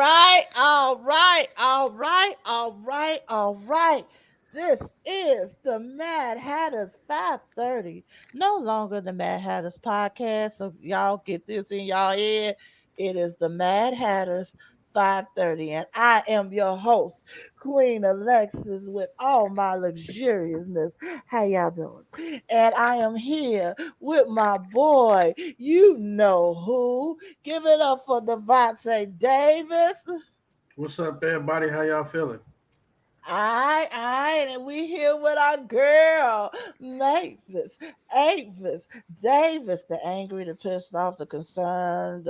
right, all right, all right, all right, all right. This is the Mad Hatters 5:30. No longer the Mad Hatters podcast. So y'all get this in y'all head. It is the Mad Hatters 5:30. And I am your host, Queen Alexis, with all my luxuriousness. How y'all doing? And I am here with my boy, you know who. Give it up for Devontae Davis. What's up, everybody? How y'all feeling? And we here with our girl, Mavis, Avis, Davis, the angry, the pissed off, the concerned,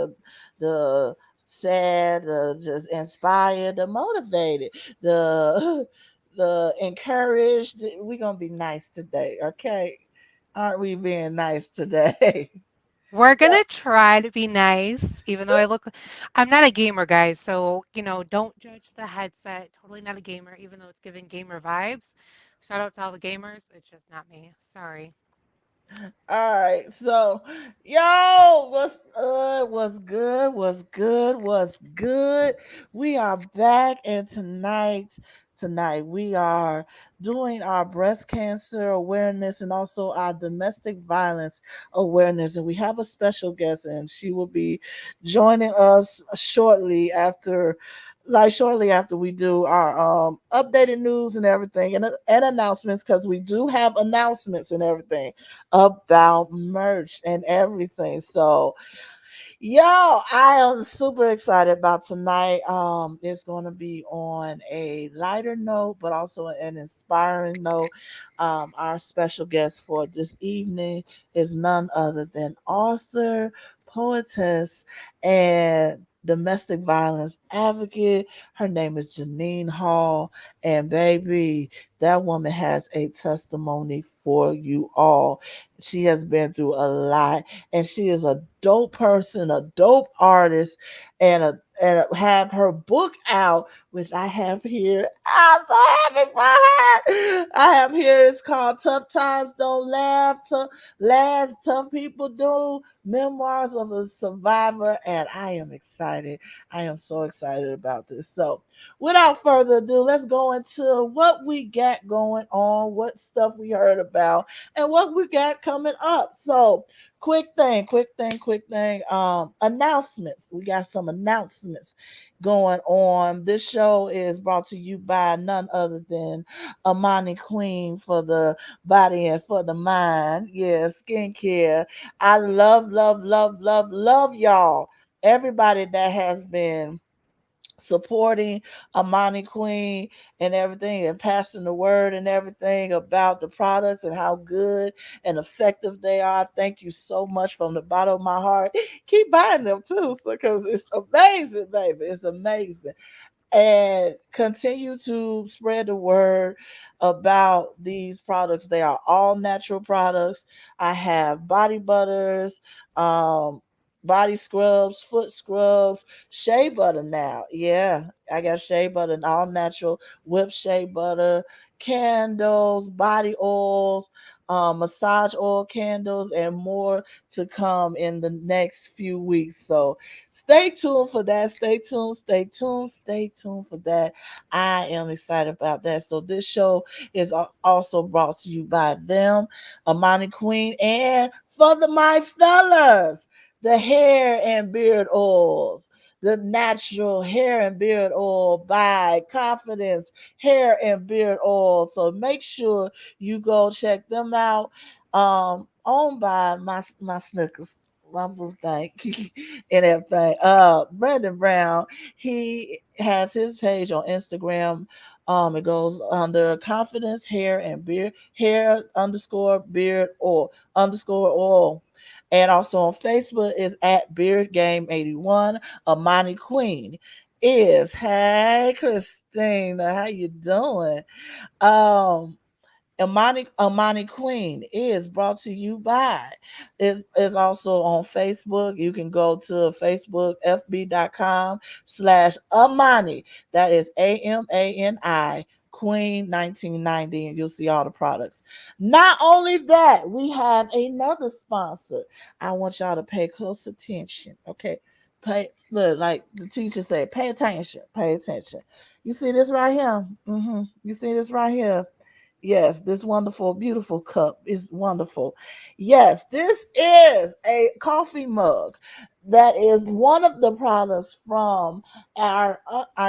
the sad, the just inspired, the motivated, the the encouraged. We gonna be nice today, okay? Aren't we being nice today? We're gonna try to be nice, even though I'm not a gamer, guys. So, don't judge the headset. Totally not a gamer, even though it's giving gamer vibes. Shout out to all the gamers. It's just not me. Sorry. All right, so yo, what's good? What's good? What's good? We are back, and tonight we are doing our breast cancer awareness and also our domestic violence awareness, and we have a special guest, and she will be joining us shortly after we do our updated news and everything and announcements, because we do have announcements and everything about merch and everything. So, yo, I am super excited about tonight. It's going to be on a lighter note, but also an inspiring note. Our special guest for this evening is none other than author, poetess, and domestic violence advocate. Her name is Janine Hall, and baby, that woman has a testimony for you all. She has been through a lot, and she is a dope person, a dope artist, have her book out, which I have here. I'm so happy for her. I have here. It's called "Tough Times Don't Last. Tough People Do." Memoirs of a Survivor, and I am excited. I am so excited about this. So, without further ado, let's go into what we got going on, what stuff we heard about, and what we got coming up. So, quick thing. Announcements. We got some announcements going on. This show is brought to you by none other than Amani Queen for the body and for the mind. Yeah, skincare. I love y'all. Everybody that has been supporting Amani Queen and everything, and passing the word and everything about the products and how good and effective they are. Thank you so much from the bottom of my heart. Keep buying them too, because it's amazing, baby. It's amazing. And continue to spread the word about these products. They are all natural products. I have body butters, um, body scrubs, foot scrubs, shea butter now. Yeah, I got shea butter and all natural whipped shea butter, candles, body oils, massage oil candles, and more to come in the next few weeks. So stay tuned for that. Stay tuned for that. I am excited about that. So this show is also brought to you by them, Amani Queen, and for my fellas, the hair and beard oils. The natural hair and beard oil by Confidence Hair and Beard Oil. So make sure you go check them out. Owned by my Snickers, my boo thing, and everything. Brandon Brown, he has his page on Instagram. It goes under Confidence Hair and Beard, hair underscore beard or underscore oil. And also on Facebook is at Beard Game 81. Amani Queen is, hey Christina, how you doing? Um, Amani Queen is brought to you by is also on Facebook. You can go to Facebook fb.com/Amani. That is AMANI Queen 1990, and you'll see all the products. Not only that, we have another sponsor. I want y'all to pay close attention. Okay. Pay look like the teacher said, pay attention, pay attention. You see this right here? You see this right here? Yes, this wonderful, beautiful cup is wonderful. Yes, this is a coffee mug. That is one of the products from our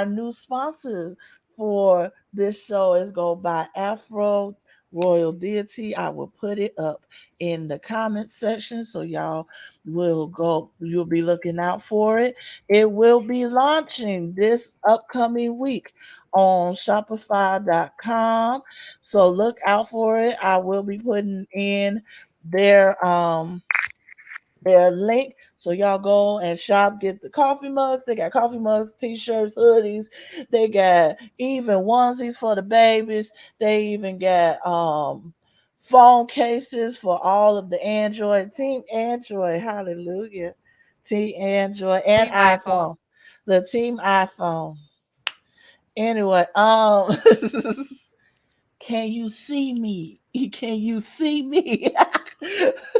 new sponsors for this show is go by Afro Royal Deity. I will put it up in the comment section so y'all will go. You'll be looking out for it. It will be launching this upcoming week on Shopify.com, so look out for it. I will be putting in their link. So y'all go and shop, get the coffee mugs. They got coffee mugs, t-shirts, hoodies. They got even onesies for the babies. They even got phone cases for all of the Android, Team Android, hallelujah. Team Android and Team iPhone. iPhone. The Team iPhone. Anyway, can you see me? Can you see me?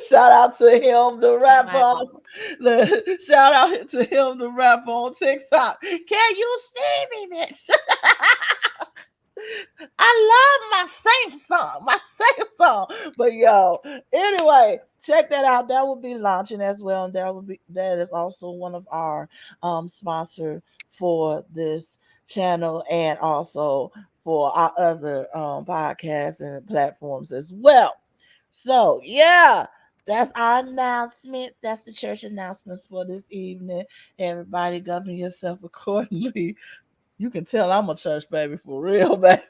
Shout out to him, the Team rapper. iPhone. Shout out to him, the rapper on TikTok. Can you see me, bitch? I love my same song, my same song. But yo, anyway, check that out. That will be launching as well, and that is also one of our sponsor for this channel, and also for our other podcasts and platforms as well. So yeah. That's our announcement. That's the church announcements for this evening. Everybody govern yourself accordingly. You can tell I'm a church baby for real, baby.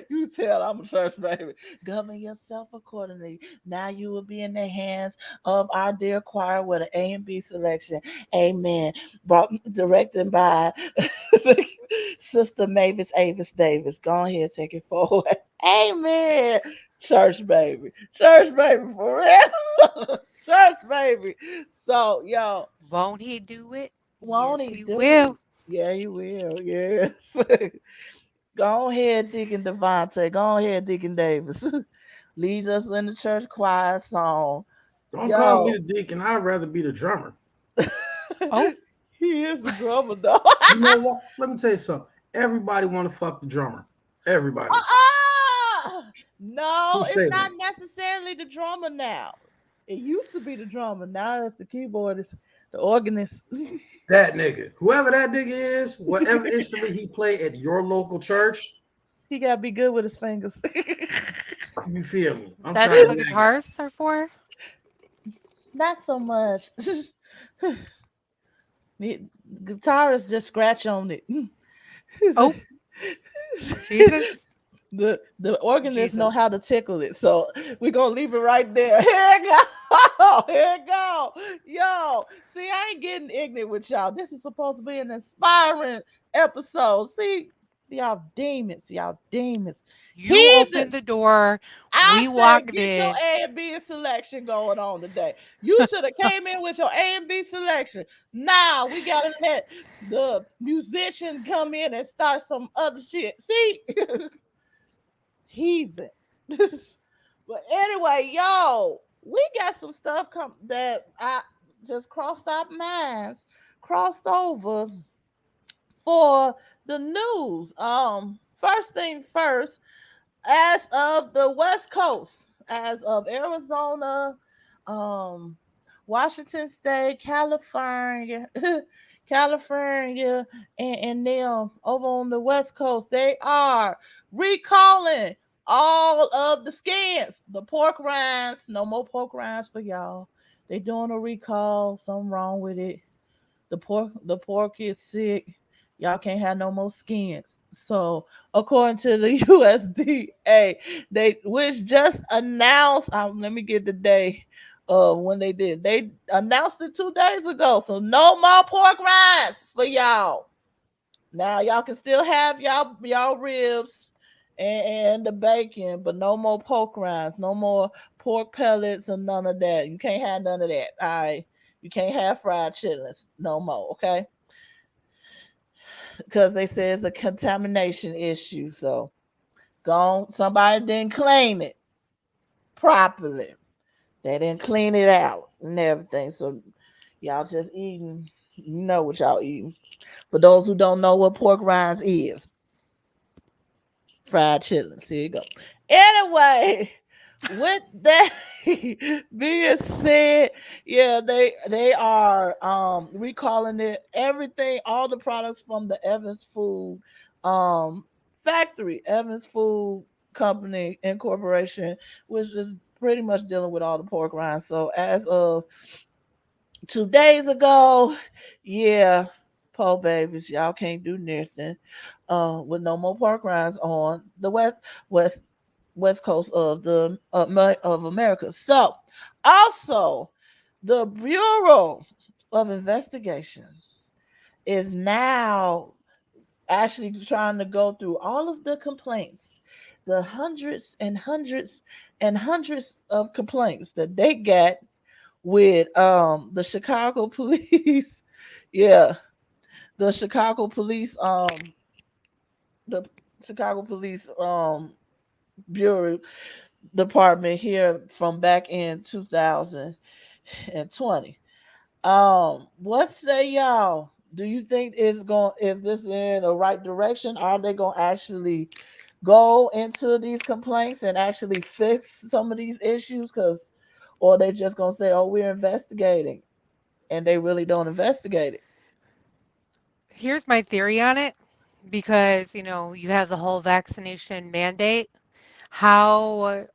You tell I'm a church baby. Govern yourself accordingly. Now you will be in the hands of our dear choir with an A and B selection. Amen. Brought directed by Sister Mavis Avis Davis. Go ahead, take it forward. Amen. Church baby. Church baby for real. Church baby. So, yo, Won't he do it? won't Yes, he he do it? will. Yeah, he will. Yes. Go ahead, Deacon Devontae. Go ahead, Deacon Davis. Lead us in the church choir song. Don't call me Yo. the deacon. I'd rather be the drummer. Oh, He is the drummer, though. You know what? Let me tell you something. Everybody want to fuck the drummer. Everybody. No, Who it's said not that? necessarily the drummer now. It used to be the drummer. Now it's the keyboardist, the organist. That nigga. Whoever that nigga is, whatever instrument he play at your local church, He got to be good with his fingers. you feel me? I'm that's trying what to the nag it. guitarists are for? Not so much. The guitarist just scratch on it. Oh, Jesus. The organist know Jesus. how to tickle it, so we're gonna leave it right there. Here it go, here it go, yo. See, I ain't getting ignorant with y'all. This is supposed to be an inspiring episode. See, y'all demons, You opened the heathens. door. I We said, walked get your in. A and B selection going on today. You should have came in with your A and B selection. Now we gotta let the musician come in and start some other shit. See, heathen. But anyway, yo, we got some stuff that I just crossed our minds, crossed over for the news. First thing first, as of the West Coast, as of Arizona, um, Washington State, California, California, and them over on the West Coast, they are recalling all of the skins, the pork rinds. No more pork rinds for y'all. They doing a recall. Something wrong with it. The pork is sick. Y'all can't have no more skins. So according to the USDA, they which just announced. Let me get the day of when they did. They announced it 2 days ago. So no more pork rinds for y'all. Now y'all can still have y'all ribs and the bacon, but no more pork rinds, no more pork pellets, and none of that. You can't have none of that. All right. You can't have fried chitlins no more, okay? Because they say it's a contamination issue. So gone. Somebody didn't clean it properly. They didn't clean it out and everything. So y'all just eating. You know what y'all eating. For those who don't know what pork rinds is, fried chitlins. Here you go. Anyway, with that being said, yeah, they are recalling it. Everything, all the products from the Evans Food um factory, Evans Food Company Incorporation, which is pretty much dealing with all the pork rinds. So as of 2 days ago, yeah, po babies, y'all can't do nothing with no more pork rinds on the west west coast of the of America. So also the Bureau of Investigation is now actually trying to go through all of the complaints, the hundreds and hundreds and hundreds of complaints that they got with the Chicago police. Yeah, the Chicago police the Chicago police bureau department here from back in 2020. What say y'all? Do you think is this in the right direction? Are they going to actually go into these complaints and actually fix some of these issues, cuz or they just going to say, "Oh, we're investigating," and they really don't investigate it? Here's my theory on it because, you have the whole vaccination mandate. How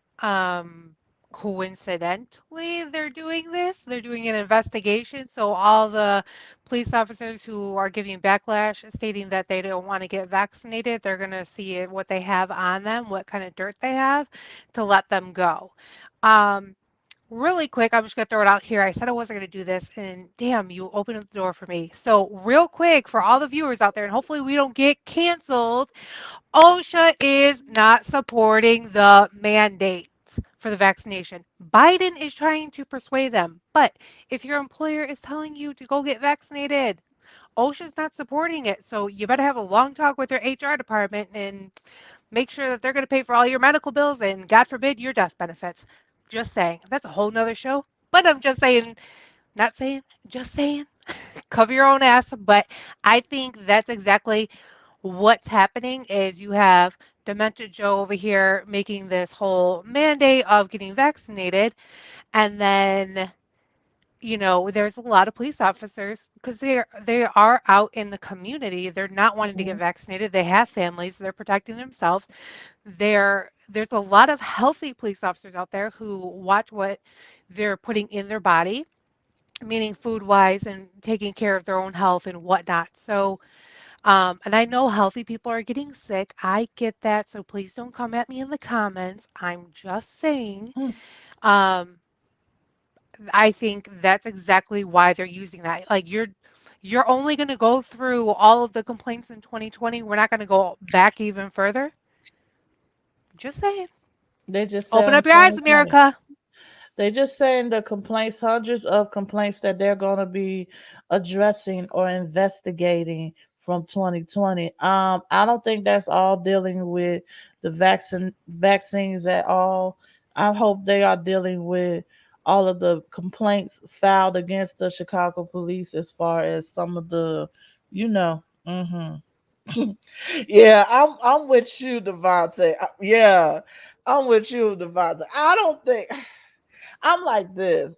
coincidentally they're doing this? They're doing an investigation. So all the police officers who are giving backlash stating that they don't want to get vaccinated, they're going to see what they have on them, what kind of dirt they have to let them go. Um, Really quick, I'm just going to throw it out here. I said I wasn't going to do this, and damn, you opened up the door for me. So, real quick, for all the viewers out there, and hopefully we don't get canceled, OSHA is not supporting the mandates for the vaccination. Biden is trying to persuade them. But if your employer is telling you to go get vaccinated, OSHA's not supporting it. So, you better have a long talk with your HR department and make sure that they're going to pay for all your medical bills and, God forbid, your death benefits. Just saying. That's a whole nother show. But I'm just saying, not saying, just saying, cover your own ass. But I think that's exactly what's happening is you have Dementia Joe over here making this whole mandate of getting vaccinated. And then, there's a lot of police officers because they are out in the community. They're not wanting to get Mhm. vaccinated. They have families. They're protecting themselves. There's a lot of healthy police officers out there who watch what they're putting in their body, meaning food wise and taking care of their own health and whatnot. So, and I know healthy people are getting sick. I get that. So please don't come at me in the comments. I'm just saying. Mm. Um, I think that's exactly why they're using that. Like you're only going to go through all of the complaints in 2020. We're not going to go back even further. Just saying. They just said Open in up your eyes, 2020. America. They just saying the complaints, hundreds of complaints that they're going to be addressing or investigating from 2020. I don't think that's all dealing with the vaccines at all. I hope they are dealing with all of the complaints filed against the Chicago police as far as some of the, you know. Yeah, I'm with you, Devontae. Yeah, I'm with you, Devontae. I don't think I'm like this.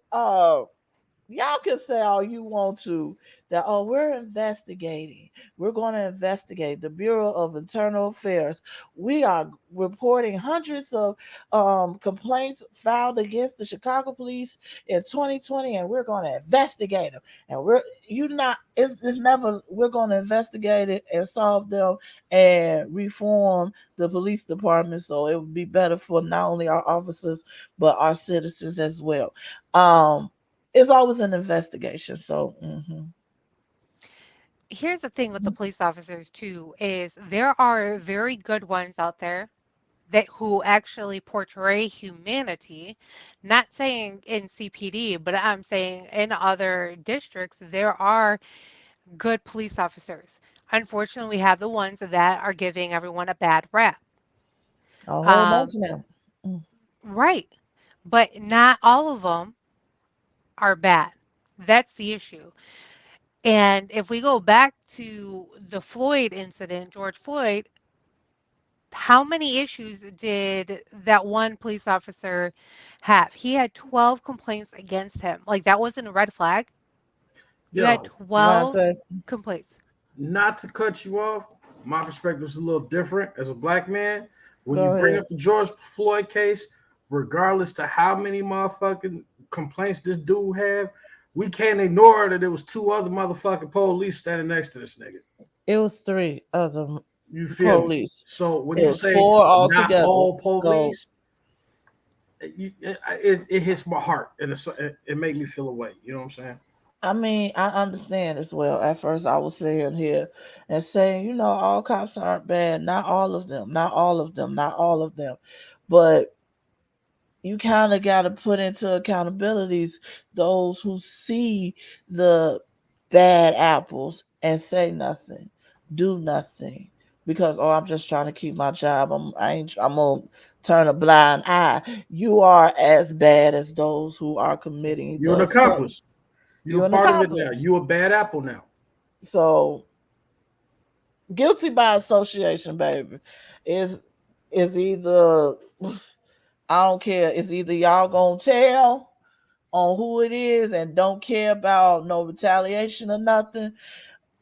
Y'all can say all you want to that, oh, we're investigating, we're going to investigate the Bureau of Internal Affairs. We are reporting hundreds of complaints filed against the Chicago police in 2020, and we're going to investigate them. And you not it's never we're going to investigate it and solve them and reform the police department so it would be better for not only our officers but our citizens as well. um it's always an investigation. So, Here's the thing with the police officers too, is there are very good ones out there that who actually portray humanity. Not saying in CPD, but I'm saying in other districts, there are good police officers. Unfortunately, we have the ones that are giving everyone a bad rap. a whole bunch Um, of them. Mm. right. But not all of them are bad. That's the issue. And if we go back to the Floyd incident, George Floyd, how many issues did that one police officer have? He had 12 complaints against him. Like, that wasn't a red flag. You had Yo, 12 Vontae, complaints. not to cut you off, my perspective is a little different as a black man. When you go bring ahead. up the George Floyd case, regardless to how many motherfucking complaints this dude have, we can't ignore that there was two other motherfucking police standing next to this nigga. It was three other You feel me? police. So when It you was say four not altogether. all So police, it hits my heart and it make me feel away. You know what I'm saying? I mean, I understand as well. At first, I was sitting here and saying, all cops aren't bad. Not all of them. Not all of them. Not all of them. But you kind of got to put into accountabilities those who see the bad apples and say nothing, do nothing, because I'm just trying to keep my job. I'm gonna turn a blind eye. You are as bad as those who are committing You're an the fuck. accomplice. You're You're an part of it now. accomplice. You're a bad apple now. So guilty by association, baby, is is either I don't care. It's either y'all gonna tell on who it is and don't care about no retaliation or nothing,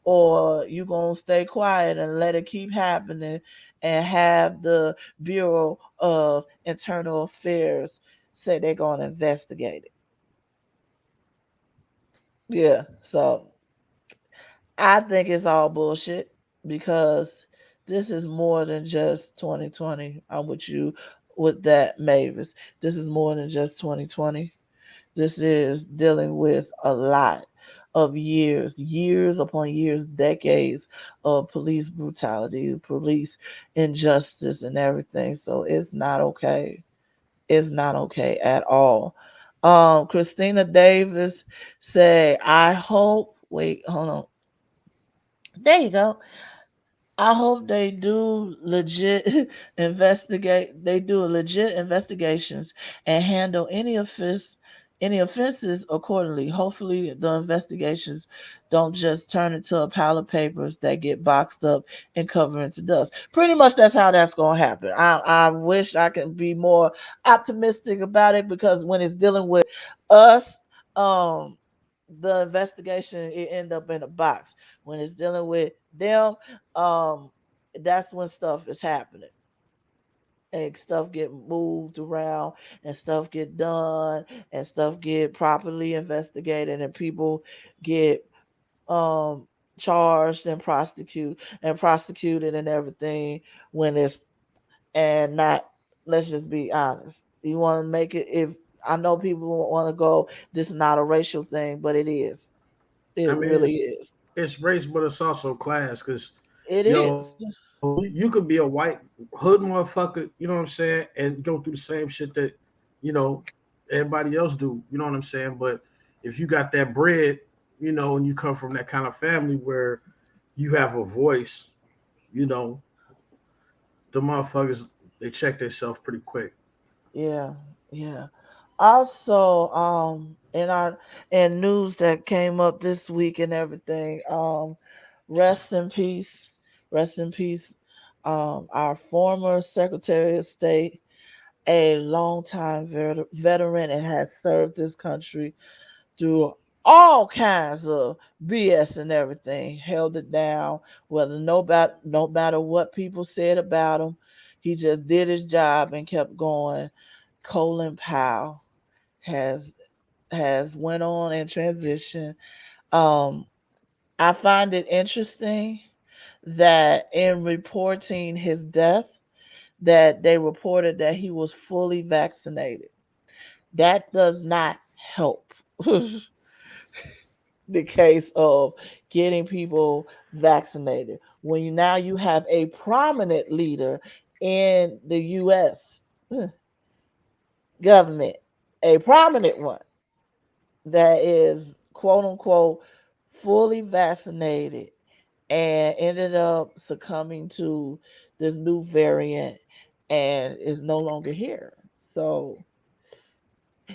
or you gonna stay quiet and let it keep happening and have the Bureau of Internal Affairs say they're gonna investigate it. Yeah, so I think it's all bullshit because this is more than just 2020. I'm with you with that, Mavis. This is more than just 2020. This is dealing with a lot of years, years upon years, decades of police brutality, police injustice, and everything. So it's not okay. It's not okay at all. Christina Davis said, I hope, wait, hold on. There you go. I hope they do legit investigate. They do legit investigations and handle any offenses accordingly. Hopefully, the investigations don't just turn into a pile of papers that get boxed up and covered into dust. Pretty much, that's how that's going to happen. I wish I could be more optimistic about it because when it's dealing with us, um, the investigation it end up in a box. When it's dealing with them, um that's when stuff is happening and stuff get moved around and stuff get done and stuff get properly investigated and people get um charged and prosecuted and everything when it's and not, let's just be honest, you want to make it, if I know people want to go, this is not a racial thing, but it is, it I mean, really is. it's race, but it's also class. Because It yo, is. you could be a white hood motherfucker. You know what I'm saying, and go through the same shit that you know everybody else do. You know what I'm saying? But if you got that bread, and you come from that kind of family where you have a voice, you know, the motherfuckers they check themselves pretty quick. Yeah, yeah. Also, in news that came up this week and everything, rest in peace, rest in peace. Our former Secretary of State, a longtime veteran, and has served this country through all kinds of BS and everything, held it down, whether no matter what people said about him, he just did his job and kept going. Colin Powell has went on in transition. Um, I find it interesting that in reporting his death, that they reported that he was fully vaccinated. That does not help the case of getting people vaccinated when you have a prominent leader in the U.S. government, a prominent one that is quote unquote fully vaccinated and ended up succumbing to this new variant and is no longer here. So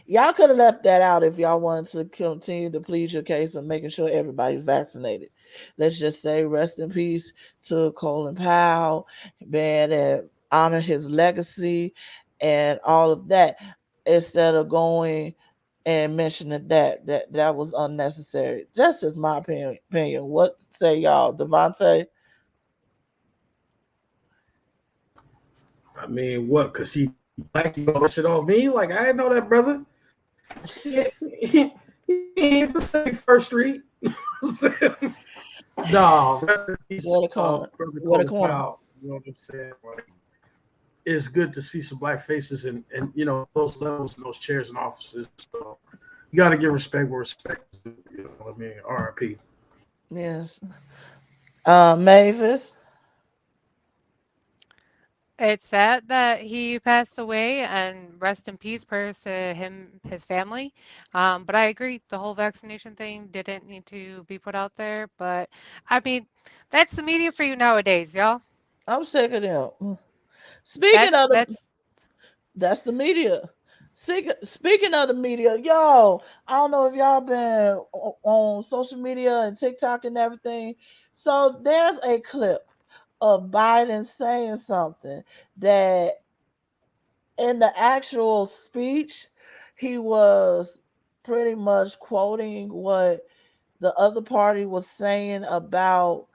Y'all could have left that out if y'all wanted to continue to plead your case of making sure everybody's vaccinated. Let's just say rest in peace to Colin Powell, man, and honor his legacy and all of that, instead of going and mentioning that was unnecessary. That's just my opinion. What say y'all, Devontae? I mean, what? Cause he black, you gonna shit off me? Like I didn't know that, brother. He ain't for second First Street. Nah, rest in peace, What a corner. brother What a Colin corner. Powell. You know what I'm saying? Like, it's good to see some black faces and you know those levels and those chairs and offices. So you got to give respect where respect is due. You know what I mean? R.I.P. Yes. Mavis. It's sad that he passed away, and rest in peace, prayers to him, his family. But I agree, the whole vaccination thing didn't need to be put out there. But I mean, that's the media for you nowadays, y'all. I'm sick of them. That Speaking of the that's That's the media. Speaking of the media, yo, I don't know if y'all been on social media and TikTok and everything. So there's a clip of Biden saying something that in the actual speech, he was pretty much quoting what the other party was saying about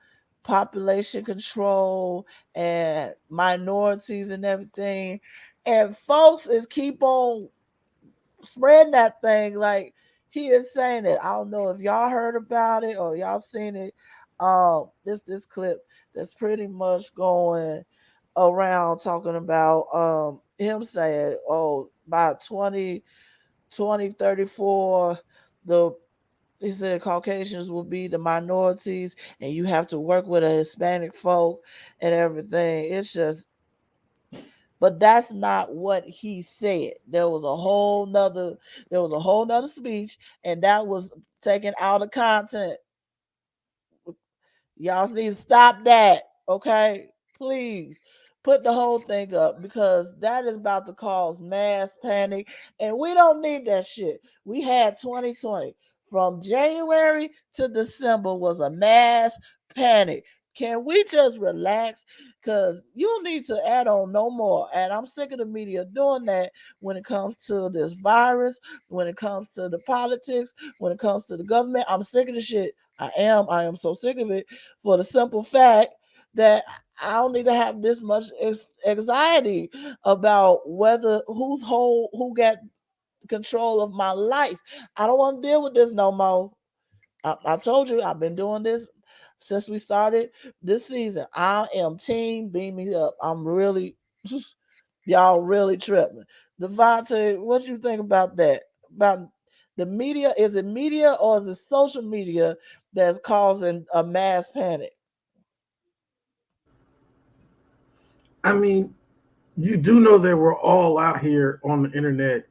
population control and minorities and everything. And folks is keep on spreading that thing like he is saying it. I don't know if y'all heard about it or y'all seen it. This clip that's pretty much going around talking about him saying, oh, by 2034, the he said Caucasians will be the minorities and you have to work with a Hispanic folk and everything. It's just, but that's not what he said. There was a whole nother speech, and that was taken out of content. Y'all need to stop that, okay? Please put the whole thing up because that is about to cause mass panic, and we don't need that shit. We had 2020 from January to December was a mass panic. Can we just relax? Because you don't need to add on no more. And I'm sick of the media doing that when it comes to this virus, when it comes to the politics, when it comes to the government. I'm sick of the shit. I am so sick of it for the simple fact that I don't need to have this much anxiety about whether who got control of my life. I don't want to deal with this no more. I told you I've been doing this since we started this season. I am team beam me up. I'm really y'all really tripping. Devontae, what you think about that? About the media? Is it media or is it social media that's causing a mass panic? I mean, you do know that we're all out here on the internet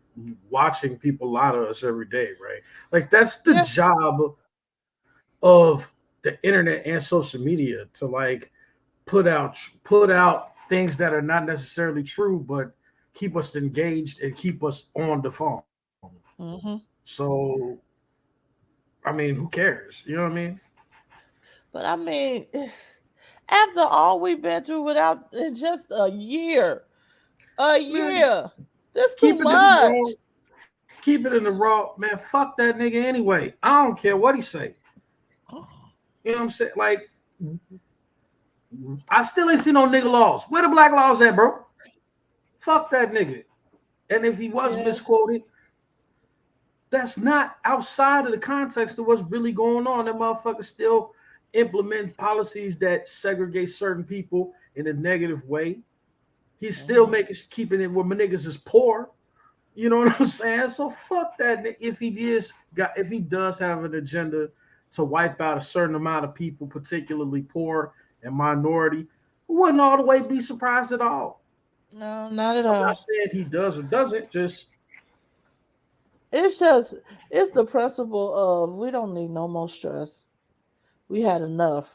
watching people lie to us every day, right? Like that's the Yeah. job of the internet and social media to like put out things that are not necessarily true, but keep us engaged and keep us on the phone. Hmm. So, I mean, who cares? You know what I mean? But I mean, after all we've been through without in just a Man, year, that's too keep it in the raw. much. Keep it in the raw, man. Fuck that nigga anyway. I don't care what he say. You know what I'm saying? Like, I still ain't seen no nigga laws. Where the black laws at, bro? Fuck that nigga. And if he was Yeah. misquoted, that's not outside of the context of what's really going on. That motherfucker still implement policies that segregate certain people in a negative way. He's still Hmm. making keeping it where my niggas is poor. You know what I'm saying? So fuck that. If he does have an agenda to wipe out a certain amount of people, particularly poor and minority, wouldn't all the way be surprised at all. No, not at I'm not all. saying he does or doesn't. Just It's just it's the principle of we don't need no more stress. We had enough.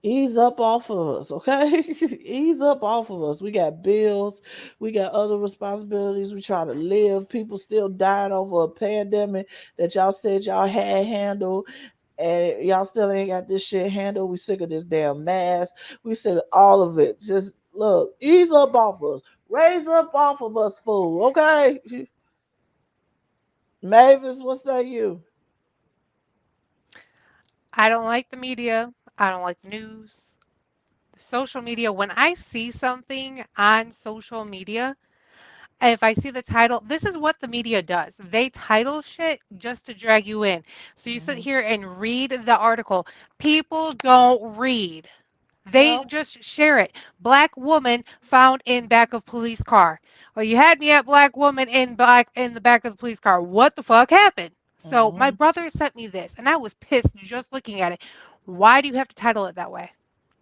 Ease up off of us, okay? Ease up off of us. We got bills, we got other responsibilities. We try to live. People still dying over a pandemic that y'all said y'all had handled, and y'all still ain't got this shit handled. We sick of this damn mask. We sick of all of it. Just look, ease up off us. Raise up off of us, fool, okay? Mavis, what say you? I don't like the media. I don't like the news. Social media, when I see something on social media, if I see the title, this is what the media does. They title shit just to drag you in. So you sit Mhm. here and read the article. People don't read. They No. just share it. Black woman found in back of police car. Well, you had me at black woman in the back of the police car. What the fuck happened? So my Mhm. brother sent me this, and I was pissed just looking at it. Why do you have to title it that way?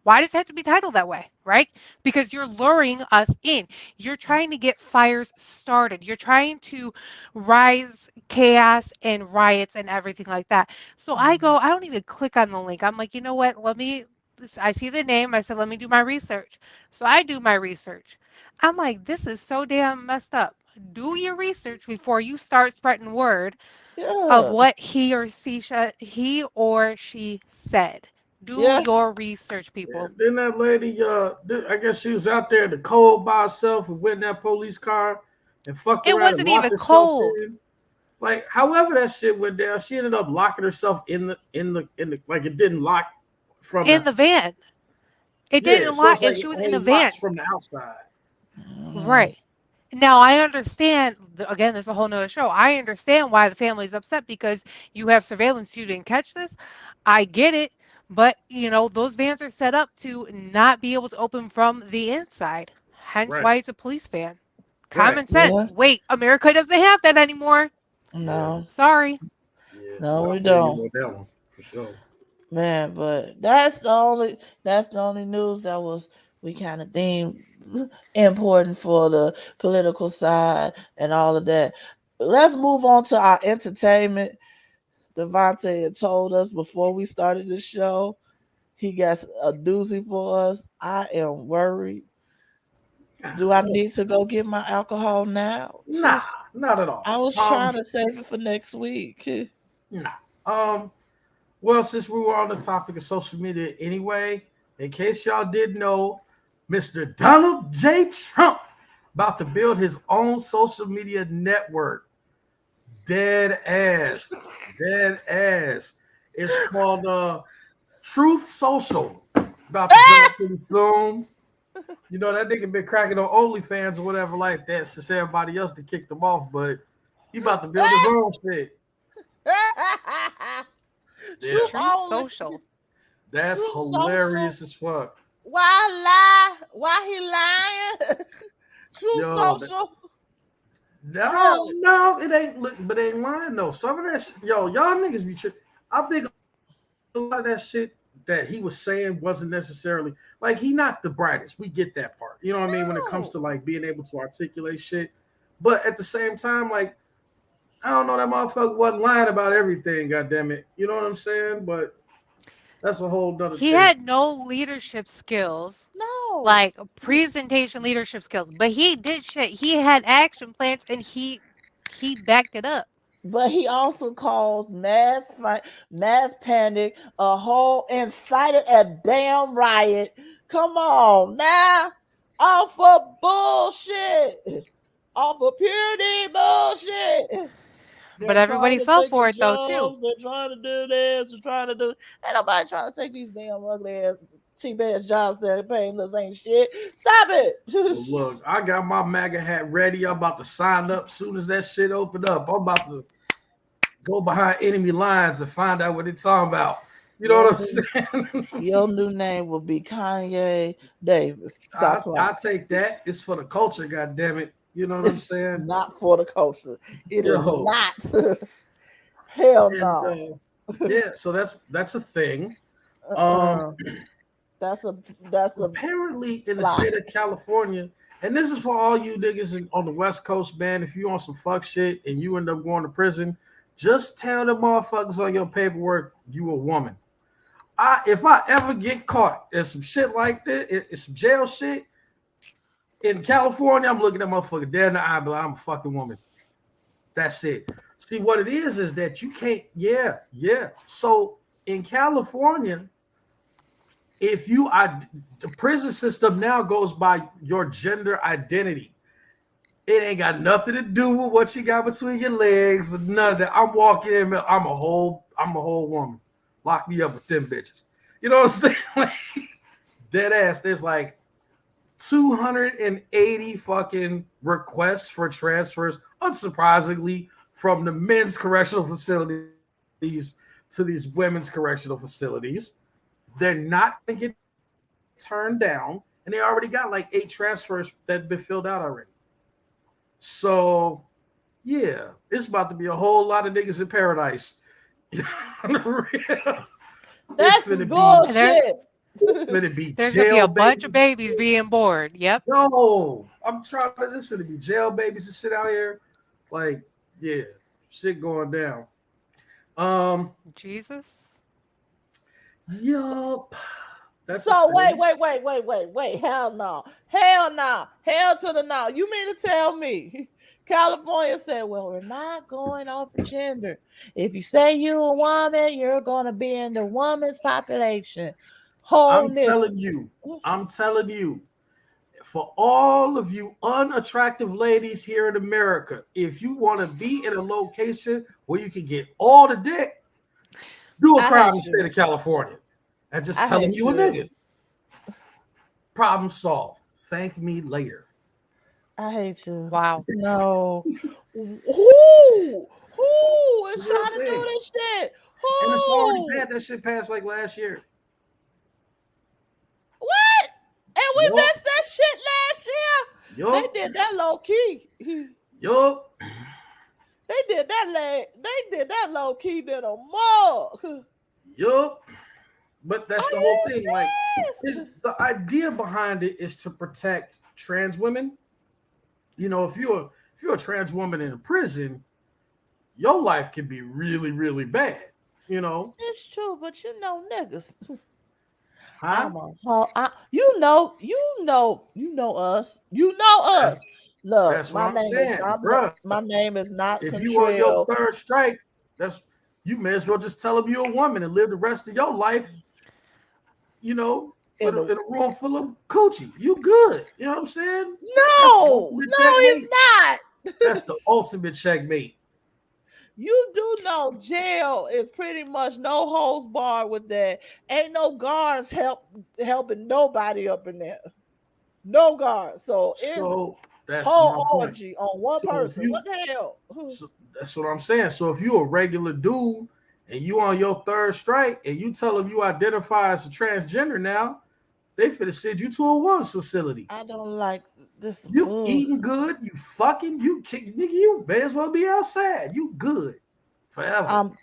Why does it have to be titled that way, right? Because you're luring us in. You're trying to get fires started. You're trying to rise chaos and riots and everything like that. So Mhm. I don't even click on the link. I'm like, you know what? I see the name. I said, let me do my research. So I do my research. I'm like, this is so damn messed up. Do your research before you start spreading word of Yeah. what he or she said. Do Yeah. your research, Yeah, people. then that lady, I guess she was out there in the cold by herself and went in that police car and fucked It around and wasn't locked even herself cold in. Like, however that shit went down, she ended up locking herself in the like it didn't lock from in the the van. It yeah. didn't So lock, it's and like she it was in a only locks van. from the outside. Mhm. Right. Now, I understand, again, this is a whole nother show. I understand why the family is upset because you have surveillance, you didn't catch this. I get it. But, those vans are set up to not be able to open from the inside. Hence Right, why it's a police van. right. Common sense. Yeah. Wait, America doesn't have that anymore. Yeah, No. Sorry. yeah. No, I we feel you don't. on that one for sure. Man, but that's the only news that was we kind of deemed important for the political side and all of that. Let's move on to our entertainment. Devontae had told us before we started the show he got a doozy for us. I am worried. Do I God, need to go get my alcohol now? nah, not at I all. was trying to save it for next week. Nah. Well, since we were on the topic of social media anyway, in case y'all didn't know, Mr. Donald J. Trump about to build his own social media network. Dead ass. Dead ass. It's called Truth Social. About to drop pretty soon. You know, that nigga been cracking on OnlyFans or whatever like that since everybody else to kick them off, but he about to build his own shit. Yeah. Truth Truth only. Social. That's Truth social. hilarious as fuck. Why lie? Why he lying? Truth Yo, social. no, Really? no, it ain't. But it ain't lying though. Some of that, yo, y'all niggas be tripping. I think a lot of that shit that he was saying wasn't necessarily like he not the brightest. We get that part. You know what I mean? When it comes to like No. being able to articulate shit, but at the same time, like I don't know, that motherfucker wasn't lying about everything. God damn it, you know what I'm saying? But that's a whole nother He thing. had no leadership skills, No. like presentation leadership skills, but he did shit. He had action plans and he backed it up. But he also caused mass fight, mass panic, a whole incited a damn riot. Come on now, off of bullshit, off of purity bullshit. But They're trying everybody to fell take the for it though too. jobs. They're trying to do this. They're trying to do. Ain't nobody trying to take these damn ugly ass, cheap ass jobs that are paying us ain't shit. Stop it. Well, look, I got my MAGA hat ready. I'm about to sign up soon as that shit open up. I'm about to go behind enemy lines and find out what it's talking about. You know your what I'm new saying? your new name will be Kanye Davis. Stop I playing. take that. It's for the culture, god damn it. You know what I'm It's saying? not for the culture. It is Yo. not. Hell And no. yeah, so that's a thing. Um Uh-uh. That's a that's a apparently in the lie. state of California, and this is for all you niggas on the West Coast, man. If you on some fuck shit and you end up going to prison, just tell the motherfuckers on your paperwork you a woman. If I ever get caught in some shit like this, in some jail shit in California, I'm looking at motherfucker dead in the eye, but I'm a fucking woman. That's it. See, what it is that you can't. Yeah, yeah. So in California, if you the prison system now goes by your gender identity. It ain't got nothing to do with what you got between your legs. None of that. I'm walking in. I'm a whole woman. Lock me up with them bitches. You know what I'm saying? Like, dead ass. There's like 280 fucking requests for transfers, unsurprisingly, from the men's correctional facilities to these women's correctional facilities. They're not going to get turned down, and they already got like 8 transfers that have been filled out already. So, yeah, it's about to be a whole lot of niggas in paradise. On the real. It's That's gonna be There, bullshit. gonna be there's gonna be jail a bunch of baby. babies being born. Yep. No, I'm trying to. This gonna be jail babies and shit out here. Like, yeah, shit going down. Um, Jesus. yup, that's a So thing. wait. Hell no. Hell no. Hell to the no. You mean to tell me California said, well, we're not going off of gender. If you say you're a woman, you're gonna be in the woman's population. Whole I'm nigga. telling you. I'm telling you. For all of you unattractive ladies here in America, if you want to be in a location where you can get all the dick, do a I crime in hate the state you. of California and just I tell them hate you a you. nigga. Problem solved. Thank me later. I hate you. Wow. No. Who It's is a real trying to do thing. this shit? And it's already Who? bad. That shit passed like last year. What? And we Yup. missed that shit last year. They Yup. did that low key. Yup. They did that low key than a mug. Yup. But that's Are the whole you thing. Like, is serious? the idea behind it is to protect trans women. You know, if you're a trans woman in a prison, your life can be really, really bad. You know, It's true, but you know niggas. huh? You know us. You know That's us. Look, that's what I'm saying, bruh. my name is not If you on your Contrell. third strike, that's you may as well just tell them you're a woman and live the rest of your life, you know, In the in a room full of coochie. You good. You know what I'm saying? That's the No, ultimate no, he's checkmate. not. That's the ultimate checkmate. You do know jail is pretty much no holds barred with that. Ain't no guards helping nobody up in there. No guards. So it's So that's whole my point. orgy on one So if person. you What the hell? so that's what I'm saying. So if you a regular dude and you on your third strike and you tell them you identify as a transgender now, they finna send you to a women's facility. I don't like this. You eating good, you fucking, you kick, nigga, you may as well be outside. You good forever. I'm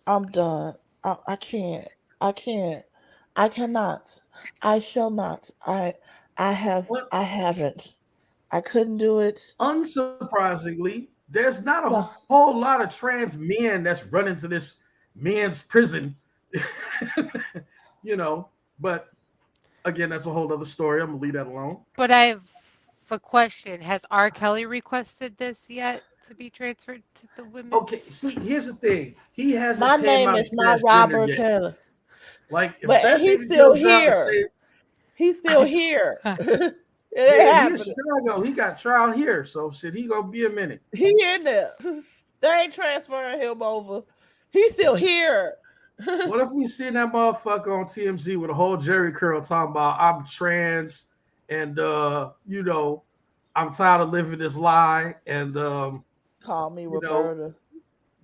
I'm done. I can't. I can't. I cannot. I shall not. Well, I haven't. I couldn't do it. unsurprisingly, there's not a No. whole lot of trans men that's running to this men's prison, you know. But again, that's a whole other story. I'm gonna leave that alone. But I have a question. Has R. Kelly requested this yet to be transferred to the Okay, women's? see, here's the thing. He hasn't My came name out is as not transgender Robert yet. Kelly. Like, if But that he's baby still comes out and here. say, He's still here. it ain't yeah, he in happening. Chicago. He got trial here, so shit, he gonna be a minute. He in there. They ain't transferring him over. He's still here. What if we see that motherfucker on TMZ with a whole Jerry curl talking about I'm trans and I'm tired of living this lie and Call me you know, Roberta.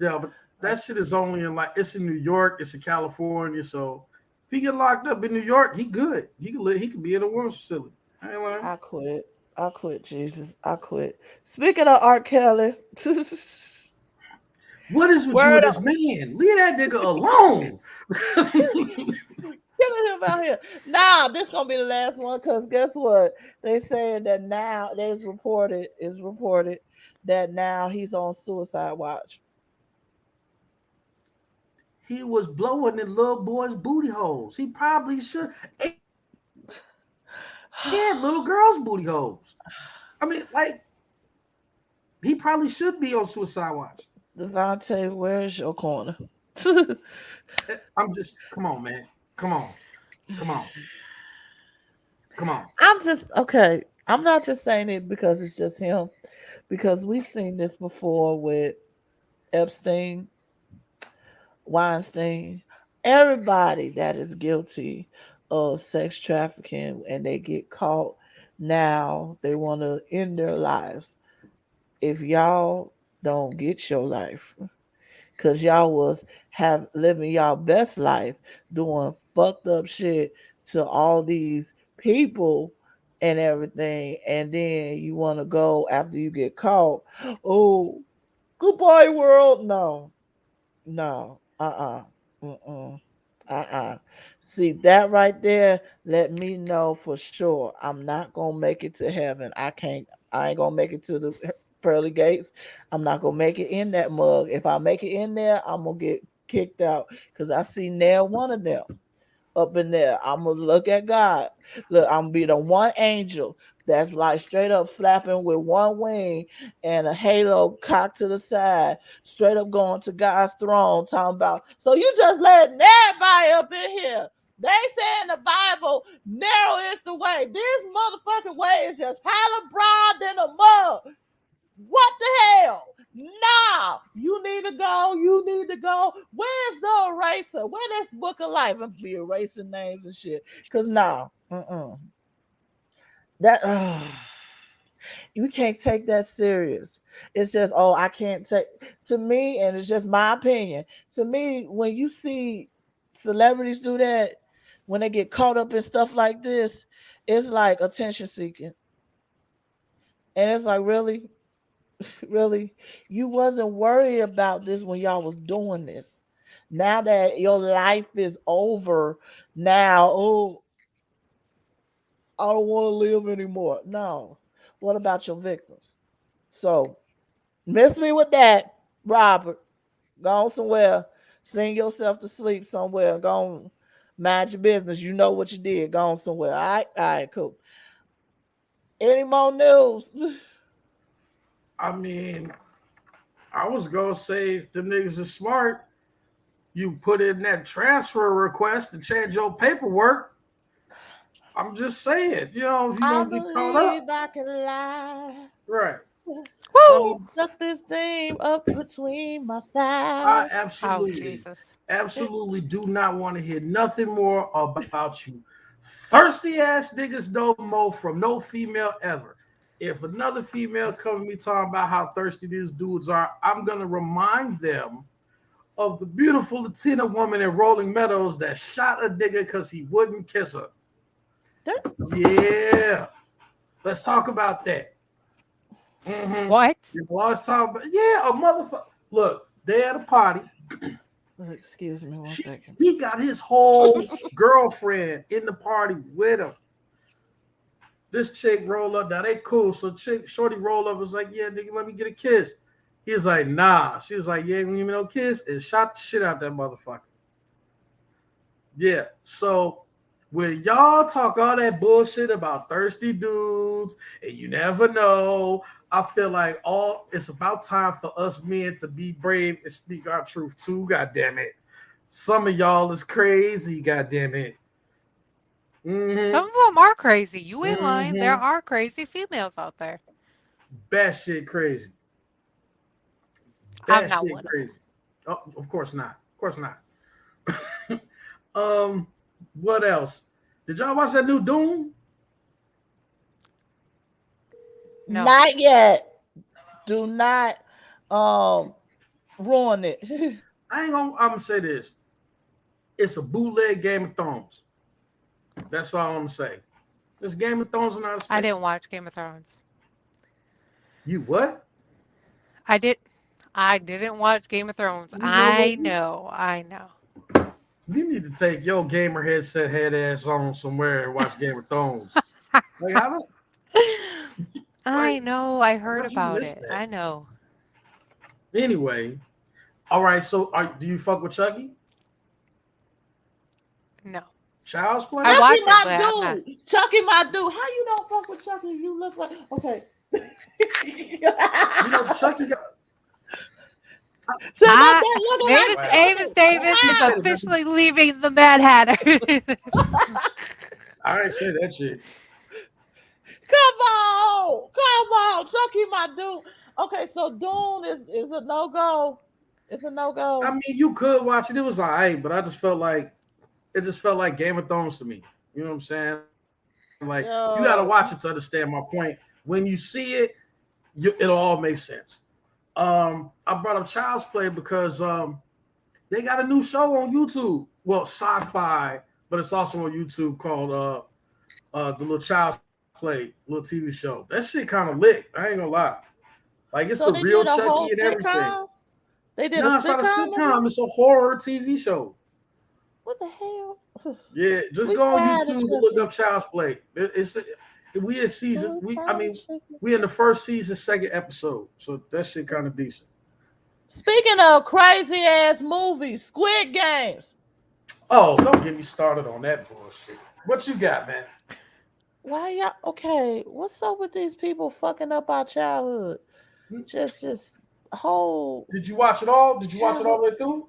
yeah, but that shit is That's- only in like it's in New York, it's in California, so if he get locked up in New York, he good. He can live, he can be in a women's facility. I ain't lying. I quit. I quit, Jesus. I quit. Speaking of R. Kelly, What is with you word and up, this man? Leave that nigga alone. killing him out here. Nah, this gonna be the last one because guess what? They saying that now there's reported is reported that now he's on suicide watch. he was blowing the little boys' booty holes. He probably should, and little girls' booty holes. I mean, like he probably should be on suicide watch. Devontae, where's your corner? I'm just, come on, man, come on, come on, come on. I'm just okay. I'm not just saying it because it's just him, because we've seen this before with Epstein, Weinstein, everybody that is guilty of sex trafficking and they get caught now, they want to end their lives. If y'all don't get your life, because y'all was have living y'all best life doing fucked up shit to all these people and everything, and then you want to go after you get caught. Oh, goodbye world. No, no, mm-mm, See that right there, let me know for sure I'm not gonna make it to heaven. I can't. I ain't gonna make it to the pearly gates. I'm not gonna make it in that mug. If I make it in there, I'm gonna get kicked out because I see nail one of them up in there. I'm gonna look at God. Look, I'm gonna be the one angel that's like straight up flapping with one wing and a halo cocked to the side, straight up going to God's throne, talking about. So you just letting everybody up in here. They say in the Bible, narrow is the way. This motherfucking way is just hella broad than a mug. What the hell? Nah, you need to go. You need to go. Where's the eraser? Where this book of life? I'm be erasing names and shit. Cause nah, that you can't take that serious. It's just oh, I can't take to me, and it's just my opinion. To me, when you see celebrities do that, when they get caught up in stuff like this, it's like attention seeking, and it's like really, really, you wasn't worried about this when y'all was doing this. Now that your life is over, now oh, I don't want to live anymore. No. What about your victims? So miss me with that, Robert. Go on somewhere, sing yourself to sleep somewhere. Go on, mind your business. You know what you did. Go on somewhere. All right, cool. Any more news? I mean, I was gonna say if the niggas is smart, you put in that transfer request to change your paperwork. I'm just saying, if you're I gonna get caught up, believe I can lie. right? Woo! Um, Tuck this thing up between my I thighs. Oh, absolutely, Jesus. absolutely do not want to hear nothing more about you. Thirsty ass niggas no more from no female ever. If another female come to me talking about how thirsty these dudes are, I'm gonna remind them of the beautiful Latina woman in Rolling Meadows that shot a nigga because he wouldn't kiss her. Yeah, let's talk about that. Mm-hmm. What? You know, I was talking about, yeah, a motherfucker. Look, they at a party. Excuse me one She, second. he got his whole girlfriend in the party with him. This chick roll up. Now they cool. So chick shorty roll up was like, yeah, nigga, let me get a kiss. He was like, nah. She was like, yeah, ain't gonna give me no kiss, and shot the shit out that motherfucker. Yeah. So when y'all talk all that bullshit about thirsty dudes and you never know, I feel like it's about time for us men to be brave and speak our truth too. God damn it. Some of y'all is crazy. God damn it. Some Mm-hmm. of them are crazy. You in line. There Mm-hmm. are crazy females out there. Bad shit crazy. I'm Bad not shit one of them. crazy. Oh, of course not. Of course not. um, what else? Did y'all watch that new Doom? No, Not yet. Do not um ruin it. I'm gonna say this. It's a bootleg Game of Thrones. That's all I'm gonna say. It's Game of Thrones in outer I space. didn't watch Game of Thrones. You what? I did. I didn't watch Game of Thrones. You know what? I know. I know. You need to take your gamer headset head ass on somewhere and watch Game of Thrones. Like I don't like. I know. I heard How'd you about miss it. that? I know. Anyway, all right. So, do you fuck with Chucky? No. Child's I Play. Chucky watch it, my but I'm not. dude. Chucky my dude. How you don't fuck with Chucky? You look like okay. You know, Chucky got. Sit up I there looking like Mavis Wow. Avis Chucky. Davis You is said Ah! it, man. officially leaving the Mad Hatter. I ain't say that shit. Come on, Chucky my dude. Okay, so Dune is a no go. It's a no I go. mean, you could watch it. It was alright, but I just felt like it just felt like Game of Thrones to me. You know what I'm saying? Like you got to watch it to Yo, understand my point. When you see it, it'll all make sense. I brought up Child's Play because they got a new show on YouTube. Well, sci-fi, but it's also on YouTube called the little Child's Play, little TV show. That shit kind of lit. I ain't gonna lie. Like it's the so they real did a Chucky whole and everything. sitcom. They did a No, it's not a sitcom of sitcom. it. It's a horror TV show. What the hell? Yeah, just We go on tired of YouTube and look Chucky. up Child's Play. It's we in season. We We I tired of mean Chucky. we in the first season, second episode. So that shit kind of decent. Speaking of crazy ass movies, Squid Games. Oh, don't get me started on that bullshit. What you got, man? Why y'all okay? What's up with these people fucking up our childhood? Just whole Did you watch it all? Did you watch it all childhood. the way through?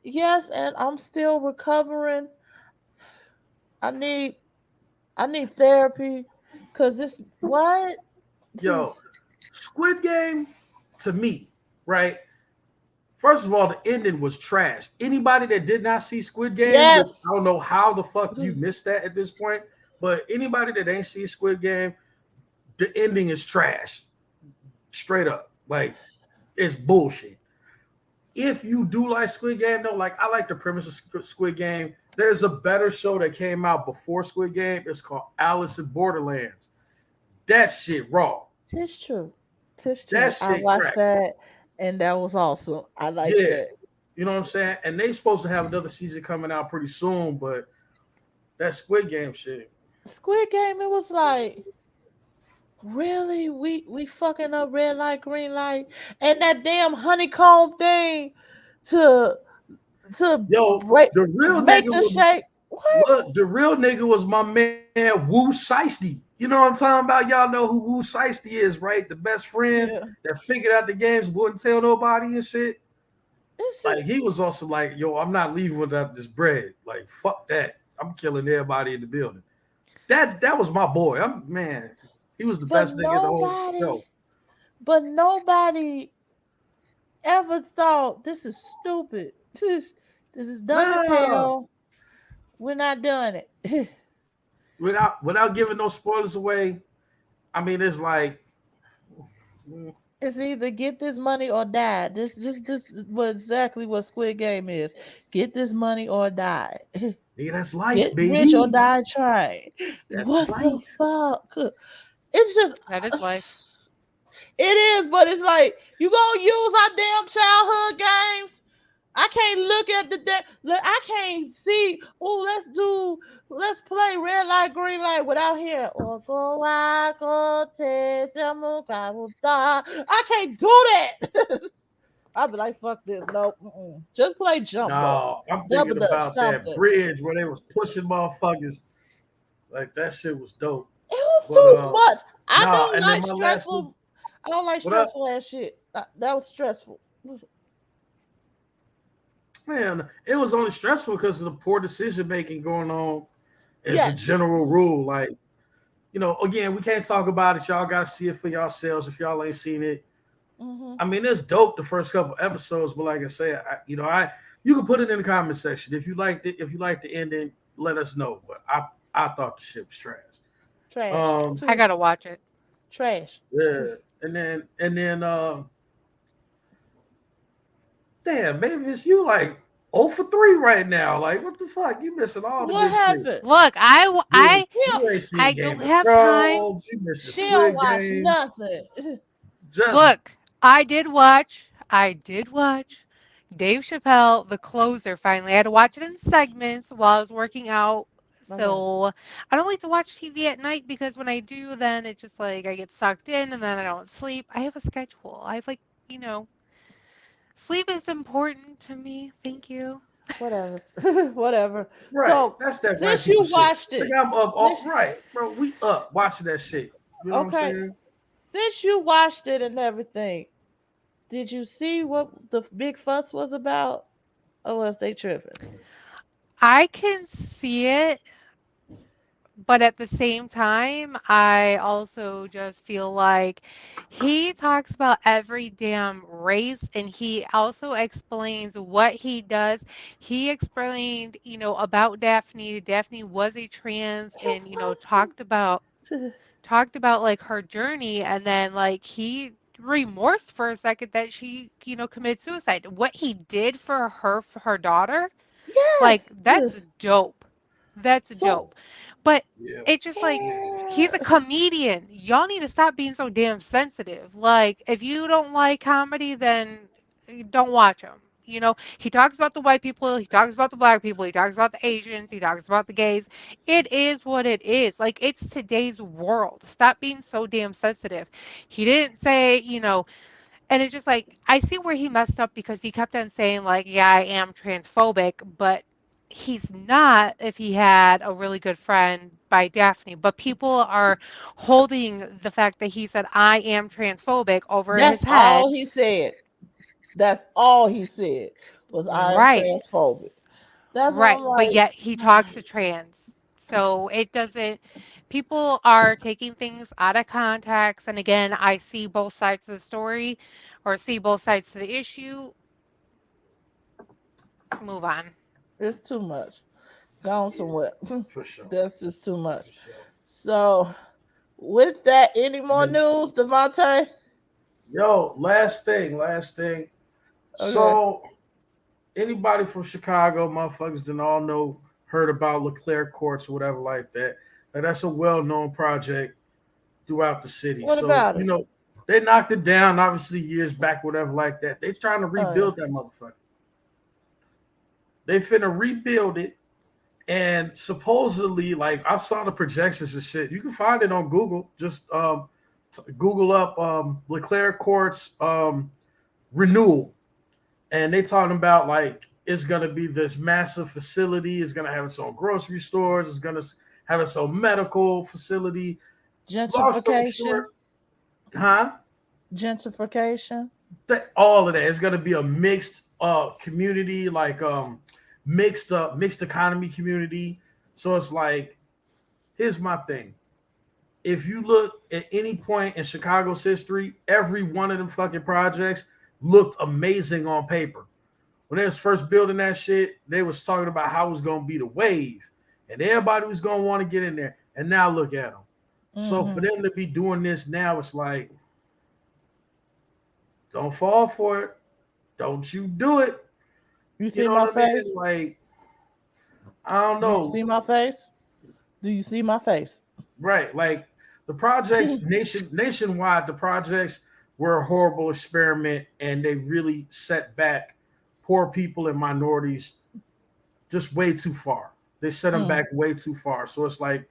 Yes, and I'm still recovering. I need I need therapy because this what? Yo, Squid Game to me, right? First of all, the ending was trash. Anybody that did not see Squid Game, which Yes. I don't know how the fuck you missed that at this point, but anybody that ain't see Squid Game, the ending is trash. Straight up. Like, it's bullshit. If you do like Squid Game, though, like I like the premise of Squid Game. There's a better show that came out before Squid Game. It's called Alice in Borderlands. That shit raw. Tis true. Tis That true. I shit watched crack. that and that was awesome. I liked Yeah. that. You know what I'm saying? And they supposed to have another season coming out pretty soon, but that Squid Game shit. Squid Game, it was like, really? We fucking up red light, green light, and that damn honeycomb thing to Yo, break the real make nigga the was shape. What? look, the real nigga was my man Wu Shiesty. You know what I'm talking about? Y'all know who Wu Shiesty is, right? The best friend Yeah. that figured out the games, wouldn't tell nobody and shit. It's Like he just was also like, yo, I'm not leaving without this bread. Like, fuck that. I'm killing everybody in the building. That was my boy. I'm man, he was the but best nigga in the whole nobody show. but nobody ever thought this is stupid. This is dumb as Nah, hell. We're not doing it. without giving no spoilers away, I mean, it's like, mm, It's either get this money or die. This what exactly what Squid Game is. Get this money or die. nigga, that's life, Get rich or baby. die trying. That's What the life. fuck? It's just That is life. it is, but it's like you gonna use our damn childhood games. I can't look at the look. I can't see. Oh, let's play red light, green light without hearing. Or go out, go take some I can't do that. I'll be like, fuck this. No, just play jump rope, No, I'm double thinking dutch, about that something. bridge where they was pushing motherfuckers. Like that shit was dope. It was But too much. I nah, don't and then like my last one, stressful. I don't like what up? stressful ass shit. That was stressful. Man, it was only stressful because of the poor decision making going on as a Yes. general rule. Like, again, we can't talk about it. Y'all gotta see it for yourselves if y'all ain't seen it. Hmm. I mean, it's dope the first couple episodes, but like I said, you can put it in the comment section if you liked it. If you liked the ending, let us know. But I thought the shit was trash. Trash. Um, I gotta watch it. Trash. yeah, and then damn, maybe it's you like 0 for 3 right now. Like, what the fuck? You missing all the What good shit. happened? Look, You, She you ain't I seen don't Game of have time. Thrones. You missing she don't Squid watch Game. nothing. Just Look, I did watch Dave Chappelle, The Closer, finally. I had to watch it in segments while I was working out. Okay. So I don't like to watch TV at night because when I do, then it's just like I get sucked in and then I don't sleep. I have a schedule. I have like, you know, sleep is important to me. Thank you. Whatever. Whatever. Right. So That's that white since people you shit. watched it, Nigga, I'm up since all right, bro. We up watching that shit. You know what I'm okay, saying? since you watched it and everything, did you see what the big fuss was about? Or was they tripping? I can see it, but at the same time, I also just feel like he talks about every damn race and he also explains what he does. He explained, about Daphne. Daphne was a trans and, talked about like her journey and then like he remorsed for a second that she, committed suicide. What he did for her daughter, like Yes. that's dope. That's So dope. But Yeah. it's just like he's a comedian. Y'all need to stop being so damn sensitive. Like if you don't like comedy, then don't watch him. He talks about the white people, he talks about the black people, he talks about the Asians, he talks about the gays. It is what it is. Like it's today's world. Stop being so damn sensitive. He didn't say, and it's just like I see where he messed up because he kept on saying like, "Yeah, I am transphobic," but he's not if he had a really good friend by Daphne. But people are holding the fact that he said, "I am transphobic" over his that's head. all he said. That's all he said was I am Right. transphobic. That's what I'm Right. But like. yet he talks to trans. So it doesn't, people are taking things out of context. And again, I see both sides of the story or see both sides to the issue. Move on. It's too much. Gone Yeah. somewhere. For sure. That's just too much. For sure. So, with that, any more Man, news, Devontae? yo, last thing. Okay. So anybody from Chicago, motherfuckers, didn't all know heard about Leclerc Courts or whatever like that. Now, that's a well-known project throughout the city. What So about it? they knocked it down obviously years back, whatever like that. They trying to Oh yeah. rebuild that motherfucker. They finna rebuild it, and supposedly, like I saw the projections and shit. You can find it on Google. Just Google up Leclerc Courts renewal, and they talking about like it's gonna be this massive facility. It's gonna have its own grocery stores. It's gonna have its own medical facility. Long story Gentrification. short, huh? Gentrification. All of that. It's gonna be a mixed community, like mixed economy community. So it's like, here's my thing. If you look at any point in Chicago's history, every one of them fucking projects looked amazing on paper. When they was first building that shit, they was talking about how it was gonna be the wave, and everybody was gonna want to get in there. And now look at them. So for Mm-hmm. them to be doing this now, it's like, don't fall for it. Don't you do it. You You see know my what I mean? It's face? like, I don't Do you know. see my face? Do you see my face? Right. Like the projects nationwide, the projects were a horrible experiment, and they really set back poor people and minorities just way too far. They set them Mm. back way too far. So it's like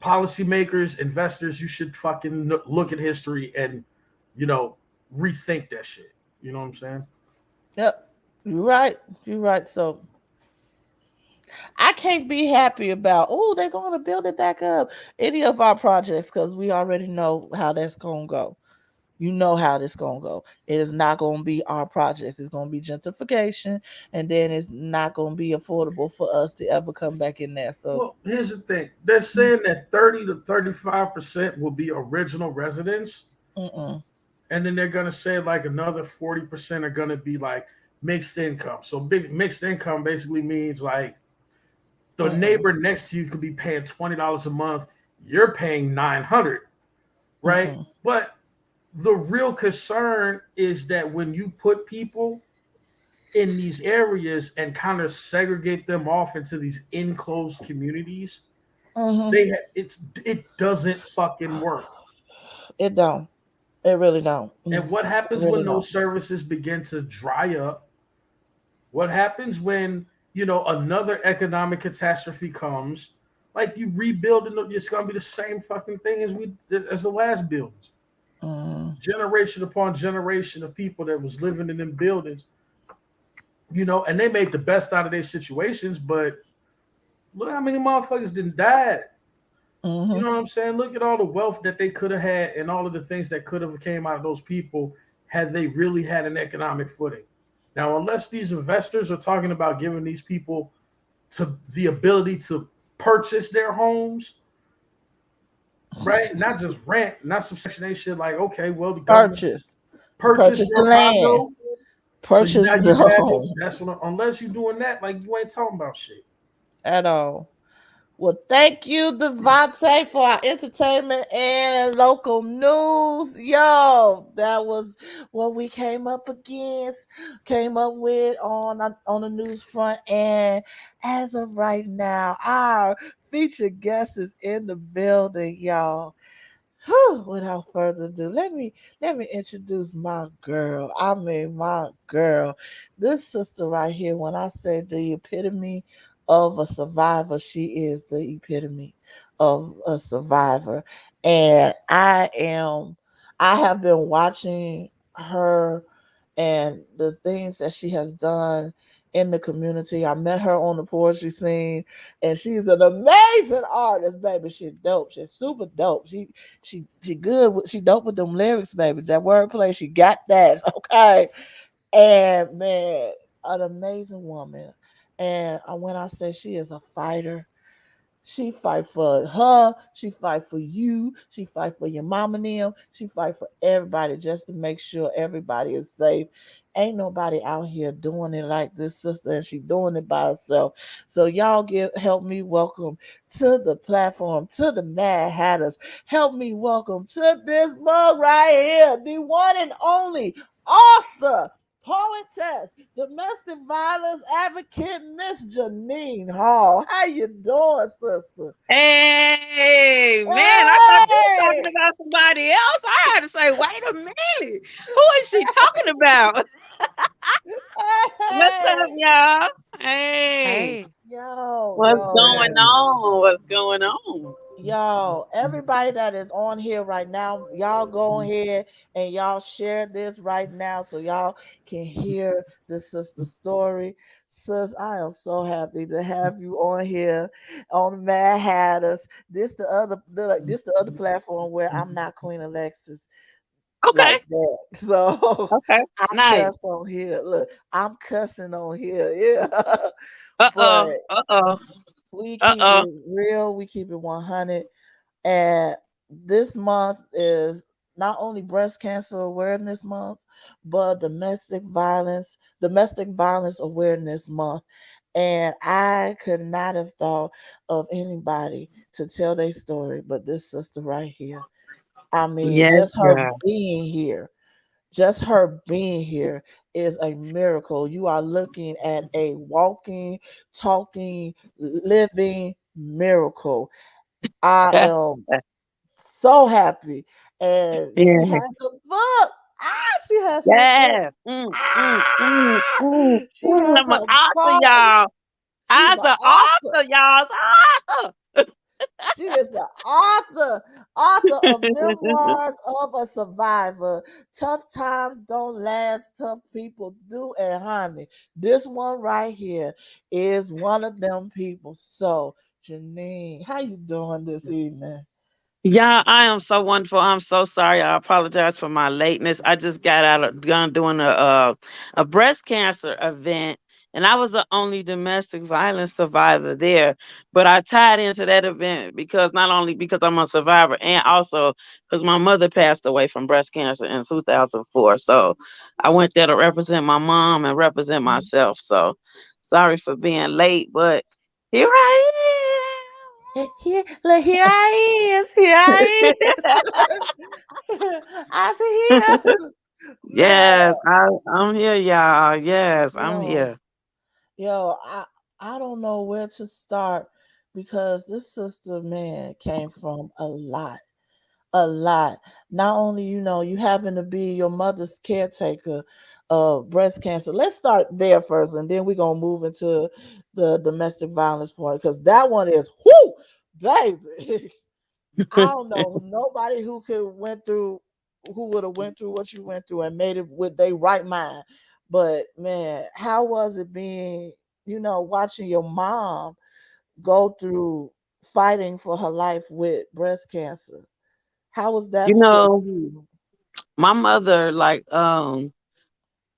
policymakers, investors, you should fucking look at history and, you know, rethink that shit. You know what I'm saying? Yep. You're right. You're right. So I can't be happy about, oh, they're going to build it back up. Any of our projects, because we already know how that's going to go. You know how this going to go. It is not going to be our projects. It's going to be gentrification, and then it's not going to be affordable for us to ever come back in there. So, Well, here's the thing. They're saying that 30 to 35% will be original residents, mm-mm, and then they're gonna say like another 40% are gonna be like mixed income. So big mixed income basically means like the mm-mm, neighbor next to you could be paying $20 a month, you're paying 900, right? mm-mm. But the real concern is that when you put people in these areas and kind of segregate them off into these enclosed communities, Mm-hmm. it doesn't fucking work. It don't. It really don't. And what It happens really when don't. those services begin to dry up? What happens when, another economic catastrophe comes? Like you rebuild it's gonna be the same fucking thing as the last buildings. Mm. Generation upon generation of people that was living in them buildings. and they made the best out of their situations. But look how many motherfuckers didn't die. You Mm-hmm. know what I'm saying? Look at all the wealth that they could have had and all of the things that could have came out of those people had they really had an economic footing. Now, unless these investors are talking about giving these people to the ability to purchase their homes, right? Not just rent, not some Section 8 shit like, okay, well, the government Purchase. purchased Purchase the your land. condo, so Purchase now the you have it. home That's what, unless you're doing that, like you ain't talking about shit. at all. Well, thank you, Devontae, for our entertainment and local news. Yo, that was what we came up with on the news front. And as of right now, our featured guest is in the building, y'all. Whew, without further ado, let me introduce my girl. I mean my girl. This sister right here, when I say the epitome of a survivor, she is the epitome of a survivor. And I have been watching her and the things that she has done in the community. I met her on the poetry scene, and she's an amazing artist, baby. She's dope. She's super dope. She good. She dope with them lyrics, baby. That wordplay, she got that. Okay, and man, an amazing woman. And when I say she is a fighter, she fight for her. She fight for you. She fight for your mom and them. She fight for everybody just to make sure everybody is safe. Ain't nobody out here doing it like this sister, and she doing it by herself. So y'all help me welcome to the platform, to the Mad Hatters. Help me welcome to this mug right here, the one and only author, poetess, domestic violence advocate, Miss Janine Hall. How you doing, sister? Hey, man, I thought you were talking Hey! about somebody else. I had to say, wait a minute. Who is she talking about? What's up, Hey! y'all? Hey, Hey. Yo, what's yo, going yo. Man, on? What's going on? Yo, everybody that is on here right now, y'all go ahead and y'all share this right now so y'all can hear the sister story. Sis, I am so happy to have you on here on Mad Hatters. This the other platform where I'm not Queen Alexis Okay, like that. So okay, I nice. cuss on here. Look, I'm cussing on here. Yeah. But Uh-oh, uh-oh, we keep uh-oh. it real, we keep it 100. And this month is not only breast cancer awareness month, but domestic violence awareness month. And I could not have thought of anybody to tell their story but this sister right here. I mean, Yes, God. just her being here is a miracle. You are looking at a walking, talking, living miracle. I am so happy. And she Yeah, has a book. She has her book. yeah. She has I'm an her author, poem. y'all. She's I'm an the author. author, y'all. Author. She is the author of Memoirs of a Survivor. Tough times don't last, tough people do. And honey, this one right here is one of them people. So, Janine, how you doing this evening? Yeah, I am so wonderful. I'm so sorry. I apologize for my lateness. I just got out of done doing a breast cancer event, and I was the only domestic violence survivor there. But I tied into that event because not only because I'm a survivor, and also because my mother passed away from breast cancer in 2004. So I went there to represent my mom and represent myself. So sorry for being late, but here I Here, look, here I is. Here I is. I see here. Man, Yes, I'm here, y'all. Yes, I'm yo, here. yo, I don't know where to start because this sister, man, came from a lot. A lot. Not only, you having to be your mother's caretaker of breast cancer. Let's start there first, and then we're gonna move into the domestic violence part because that one is whoo, baby. I don't know nobody who would have went through what you went through and made it with their right mind. But man, how was it being, watching your mom go through fighting for her life with breast cancer? How was You that for know, you? my mother, like,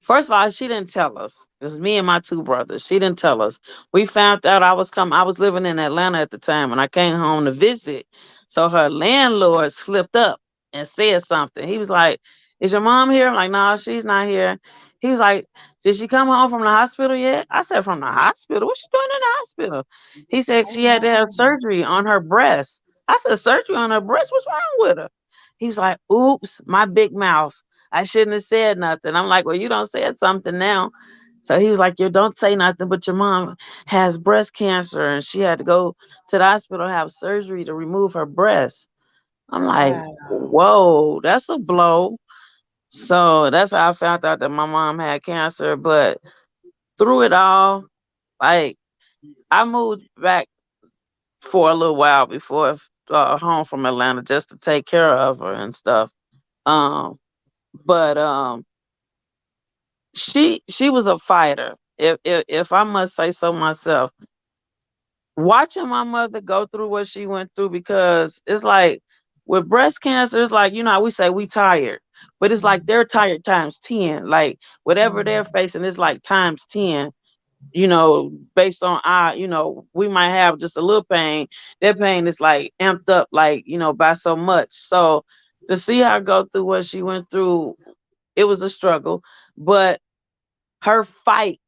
first of all, she didn't tell us. It was me and my two brothers. She didn't tell us. We found out I was coming. I was living in Atlanta at the time, and I came home to visit. So her landlord slipped up and said something. He was like, "Is your mom here?" I'm like, "No, she's not here." He was like, "Did she come home from the hospital yet?" I said, "From the hospital? What's she doing in the hospital?" He said Oh she had to have wow. surgery on her breast. I said, "Surgery on her breast? What's wrong with her?" He was like, "Oops, my big mouth. I shouldn't have said nothing." I'm like, "Well, you don't said something now." So he was like, "You don't say nothing, but your mom has breast cancer and she had to go to the hospital to have surgery to remove her breast." I'm like, Wow. "Whoa, that's a blow." So that's how I found out that my mom had cancer. But through it all, like, I moved back for a little while before home from Atlanta just to take care of her and stuff. Um, but she was a fighter. If I must say so myself, watching my mother go through what she went through, because it's like with breast cancer, it's like, how we say we tired, but it's like Mhm. they're tired times 10. Like whatever they're Mhm. facing is like times 10. Based on our, we might have just a little pain. Their pain is like amped up, like, by so much. So to see her go through what she went through, it was a struggle. But her fight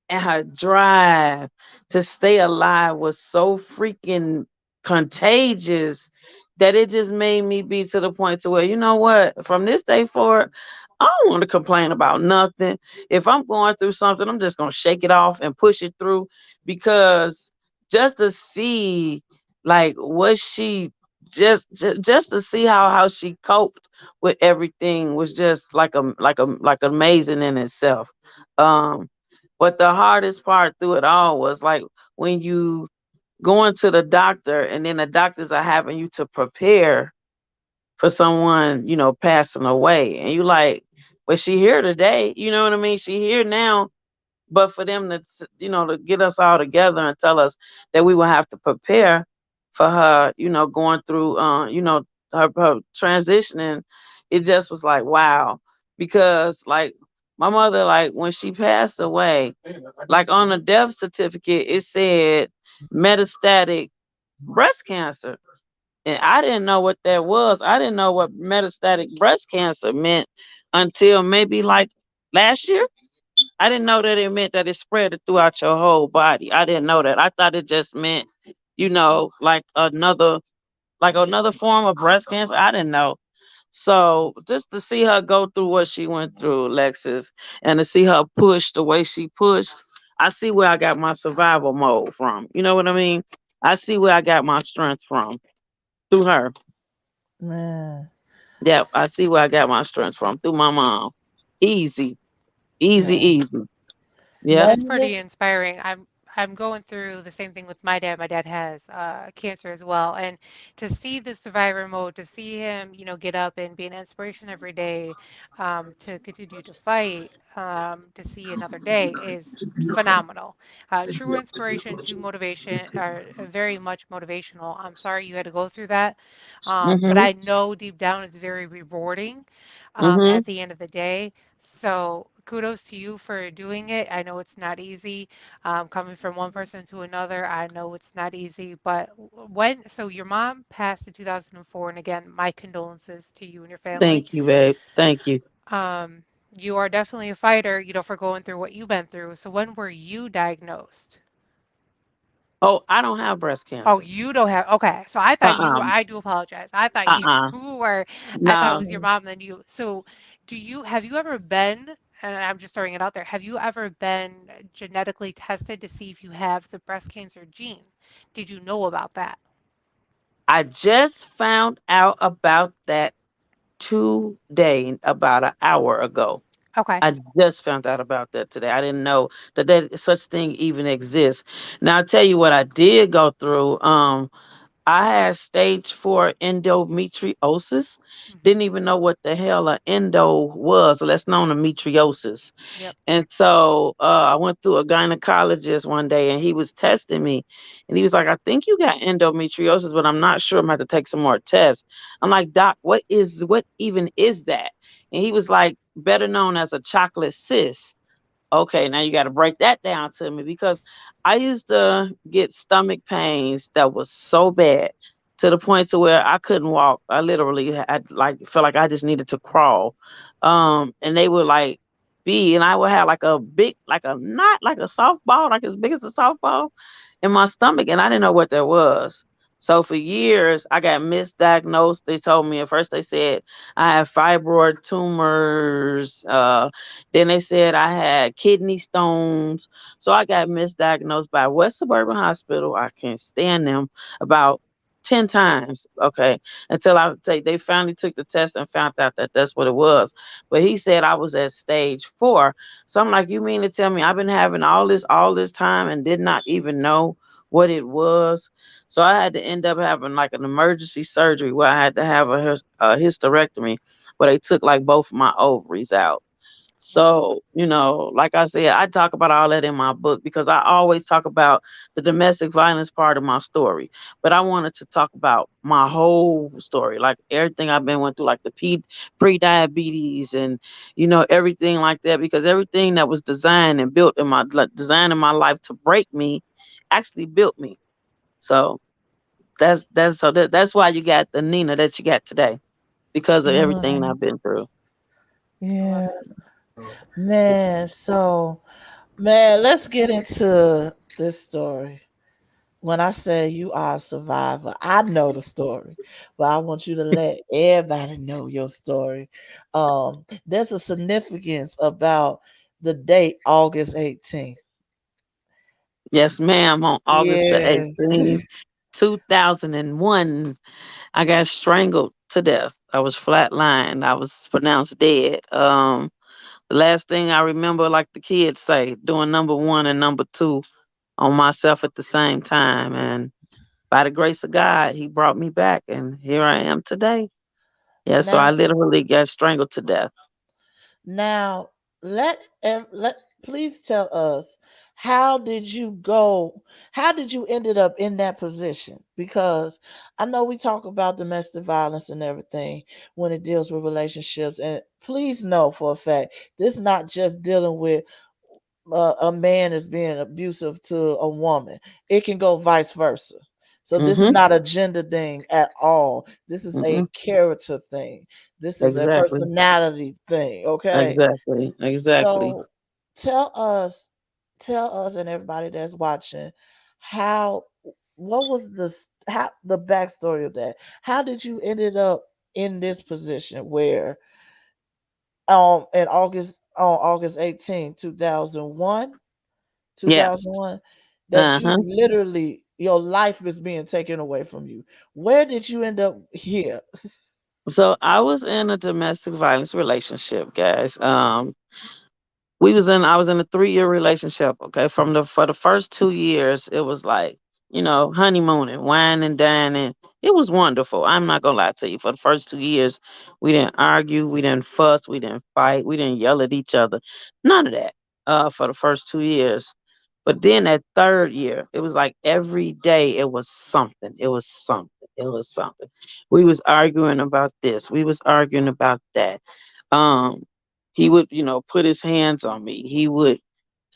and her drive to stay alive was so freaking contagious that it just made me be to the point to where, you know what, from this day forward, I don't want to complain about nothing. If I'm going through something, I'm just gonna shake it off and push it through, because just to see like what she just to see how she coped with everything was just like amazing in itself. um but the hardest part through it all was like when you going to the doctor and then the doctors are having you to prepare for someone, passing away. And you like, well, she here today, you know what I mean? She here now, but for them to get us all together and tell us that we will have to prepare for her, going through, her transitioning, it just was like, wow. Because like my mother, like when she passed away, like on the death certificate, it said metastatic breast cancer. And I didn't know what that was. I didn't know what metastatic breast cancer meant until maybe like last year. I didn't know that it meant that it spread it throughout your whole body. I didn't know that. I thought it just meant, like another form of breast cancer. I didn't know. So just to see her go through what she went through, Alexis, and to see her push the way she pushed, I see where I got my survival mode from. You know what I mean? I see where I got my strength from through her. Man. Yeah, I see where I got my strength from through my mom. Easy, easy, Man. easy. Yep. That's Man, pretty this. inspiring. I'm going through the same thing with my dad. My dad has cancer as well, and to see the survivor mode, to see him, get up and be an inspiration every day, to continue to fight, to see another day is phenomenal. True inspiration, true motivation, are very much motivational. I'm sorry you had to go through that, but Mhm. I know deep down it's very rewarding Mhm. at the end of the day. So kudos to you for doing it. I know it's not easy, coming from one person to another. I know it's not easy, but so your mom passed in 2004, and again, my condolences to you and your family. Thank you, babe. Thank you. Um, you are definitely a fighter, for going through what you've been through. So when were you diagnosed? Oh, I don't have breast Oh, cancer. you don't have, okay. So I thought Uh-uh. I do apologize. I thought you Uh-uh. were, I thought it No. was your mom, then you. So have you ever been, and I'm just throwing it out there, have you ever been genetically tested to see if you have the breast cancer gene? Did you know about that? I just found out about that today, about an hour ago. Okay. I just found out about that today. I didn't know that such thing even exists. Now I'll tell you what I did go through. I had stage 4 endometriosis. Mhm. Didn't even know what the hell a endo was, less known endometriosis. Yep. And so I went to a gynecologist one day and he was testing me. And he was like, I think you got endometriosis, but I'm not sure. I'm going to have to take some more tests. I'm like, Doc, what even is that? And he was like, better known as a chocolate cyst. Okay, now you got to break that down to me because I used to get stomach pains that was so bad to the point to where I couldn't walk. I literally had like felt like I just needed to crawl. And they would like and I would have like a big, like a not like a softball, like as big as a softball in my stomach, and I didn't know what that was. So for years, I got misdiagnosed. They told me at first they said I had fibroid tumors. Then they said I had kidney stones. So I got misdiagnosed by West Suburban Hospital. I can't stand them about 10 times. Okay. Until they finally took the test and found out that that's what it was. But he said I was at stage 4. So I'm like, you mean to tell me I've been having all this time and did not even know what it was? So I had to end up having like an emergency surgery where I had to have a hysterectomy where they took like both of my ovaries out. Wow. So, like I said, I talk about all that in my book because I always talk about the domestic violence part of my story. But I wanted to talk about my whole story, like everything I've been went through, like the pre-diabetes and everything like that, because everything that was designed and built in my like, designed in my life to break me actually built me. So that's why you got the Nina that you got today because of everything Right. I've been through. I love Yeah, it. So, man. So, man, let's get into this story. When I say you are a survivor, I know the story, but I want you to let everybody know your story. There's a significance about the date August 18th. Yes, ma'am. On August the Yes. 18th, 2001, I got strangled to death. I was flatlined. I was pronounced dead. The last thing I remember, like the kids say, doing number one and number two on myself at the same time. And by the grace of God, He brought me back, and here I am today. Yeah, so I Now, literally got strangled to death. now let please tell us, how did you go? How did you ended up in that position? Because I know we talk about domestic violence and everything when it deals with relationships, and please know for a fact this is not just dealing with a man is being abusive to a woman. It can go vice versa. So this is Mm-hmm. not a gender thing at all. This is a Mm-hmm. character thing. This is a Exactly. personality thing. Okay. Exactly. Exactly. So tell us, tell us, and everybody that's watching, how, what was how the backstory of that? How did you ended up in this position where in August 18, 2001, Yeah. 2001, that you Uh-huh. literally your life is being taken away from you? Where did you end up here? So I was in a domestic violence relationship, guys. I was in a 3-year relationship. Okay. For the first 2 years, it was like, honeymooning, wine and dining. It was wonderful. I'm not gonna lie to you. For the first 2 years, we didn't argue, we didn't fuss, we didn't fight, we didn't yell at each other. None of that. For the first 2 years. But then that third year, it was like every day it was something. It was something. It was something. We was arguing about this. We was arguing about that. Um, he would, put his hands on me.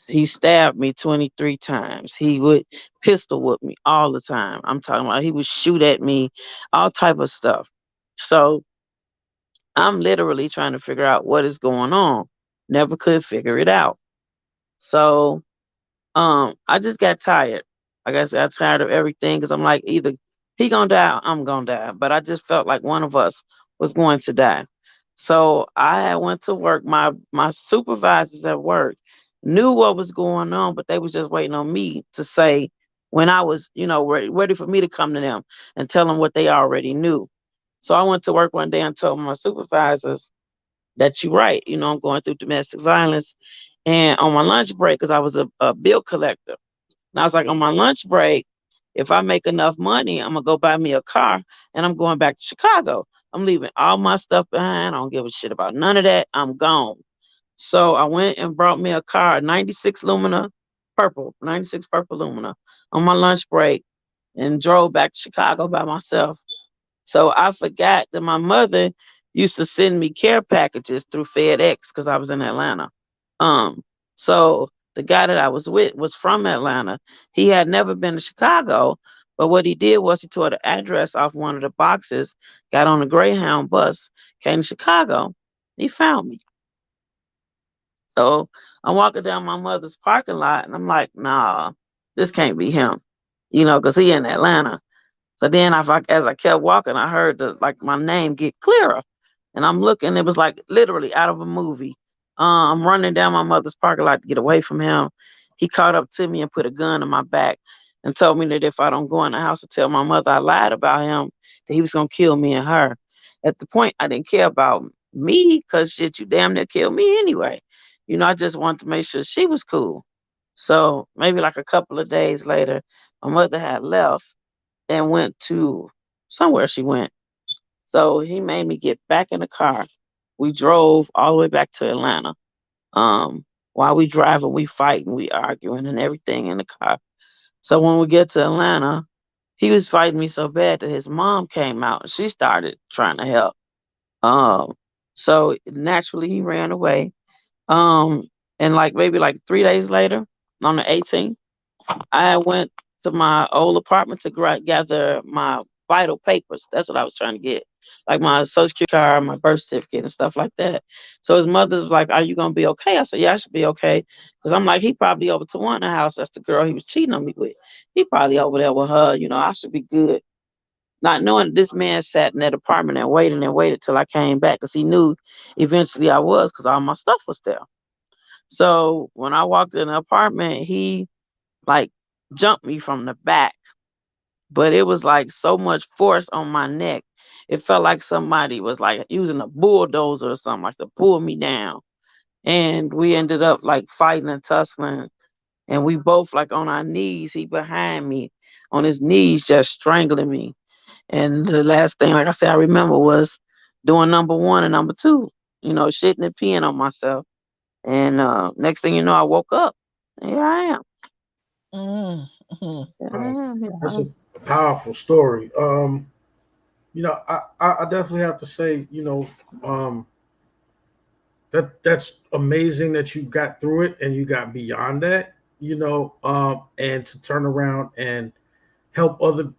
He stabbed me 23 times. He would pistol whip me all the time. I'm talking about he would shoot at me, all type of stuff. So I'm literally trying to figure out what is going on. Never could figure it out. So I just got tired. I guess I got tired of everything because I'm like, either he gonna die or I'm gonna die. But I just felt like one of us was going to die. So I had went to work. My supervisors at work knew what was going on, but they was just waiting on me to say when I was, ready for me to come to them and tell them what they already knew. So I went to work one day and told my supervisors that you're right. I'm going through domestic violence. And on my lunch break, because I was a bill collector, and I was like, on my lunch break, If I make enough money, I'm gonna go buy me a car and I'm going back to Chicago. I'm leaving all my stuff behind. I don't give a shit about none of that. I'm gone. So I went and brought me a car, 96 Lumina purple, 96 purple Lumina on my lunch break and drove back to Chicago by myself. So I forgot that my mother used to send me care packages through FedEx because I was in Atlanta. Um, so the guy that I was with was from Atlanta. He had never been to Chicago, but what he did was he tore the address off one of the boxes, got on a Greyhound bus, came to Chicago. He found me. So I'm walking down my mother's parking lot and I'm like, nah, this can't be him, because he in Atlanta. So then, as I kept walking, I heard my name get clearer, and I'm looking. It was like literally out of a movie. I'm running down my mother's parking lot to get away from him. He caught up to me and put a gun in my back and told me that if I don't go in the house and tell my mother I lied about him, that he was gonna kill me and her. At the point, I didn't care about me because shit, you damn near killed me anyway. I just wanted to make sure she was cool. So maybe like a couple of days later, my mother had left and went to somewhere she went. So he made me get back in the car. We drove all the way back to Atlanta. While we driving, we fighting, we arguing and everything in the car. So when we get to Atlanta, he was fighting me so bad that his mom came out and she started trying to help. Um, so naturally he ran away. Um, and like maybe like 3 days later, on the 18th, I went to my old apartment to gather my vital papers. That's what I was trying to get, like my social security card, my birth certificate, and stuff like that. So his mother's like, "Are you gonna be okay?" I said, "Yeah, I should be okay," because I'm like, he probably over to one house. That's the girl he was cheating on me with. He probably over there with her. I should be good. Not knowing this man sat in that apartment and waited till I came back because he knew eventually I was because all my stuff was there. So when I walked in the apartment, he like jumped me from the back, but it was like so much force on my neck. It felt like somebody was like using a bulldozer or something like to pull me down. And we ended up like fighting and tussling. And we both like on our knees, he behind me on his knees, just strangling me. And the last thing, like I said, I remember was doing number one and number two, shitting and peeing on myself. And next thing you know, I woke up. And here I am. Mm-hmm. Here I Wow. am. Here I That's a am. powerful story. I definitely have to say, that's amazing that you got through it and you got beyond that, and to turn around and help other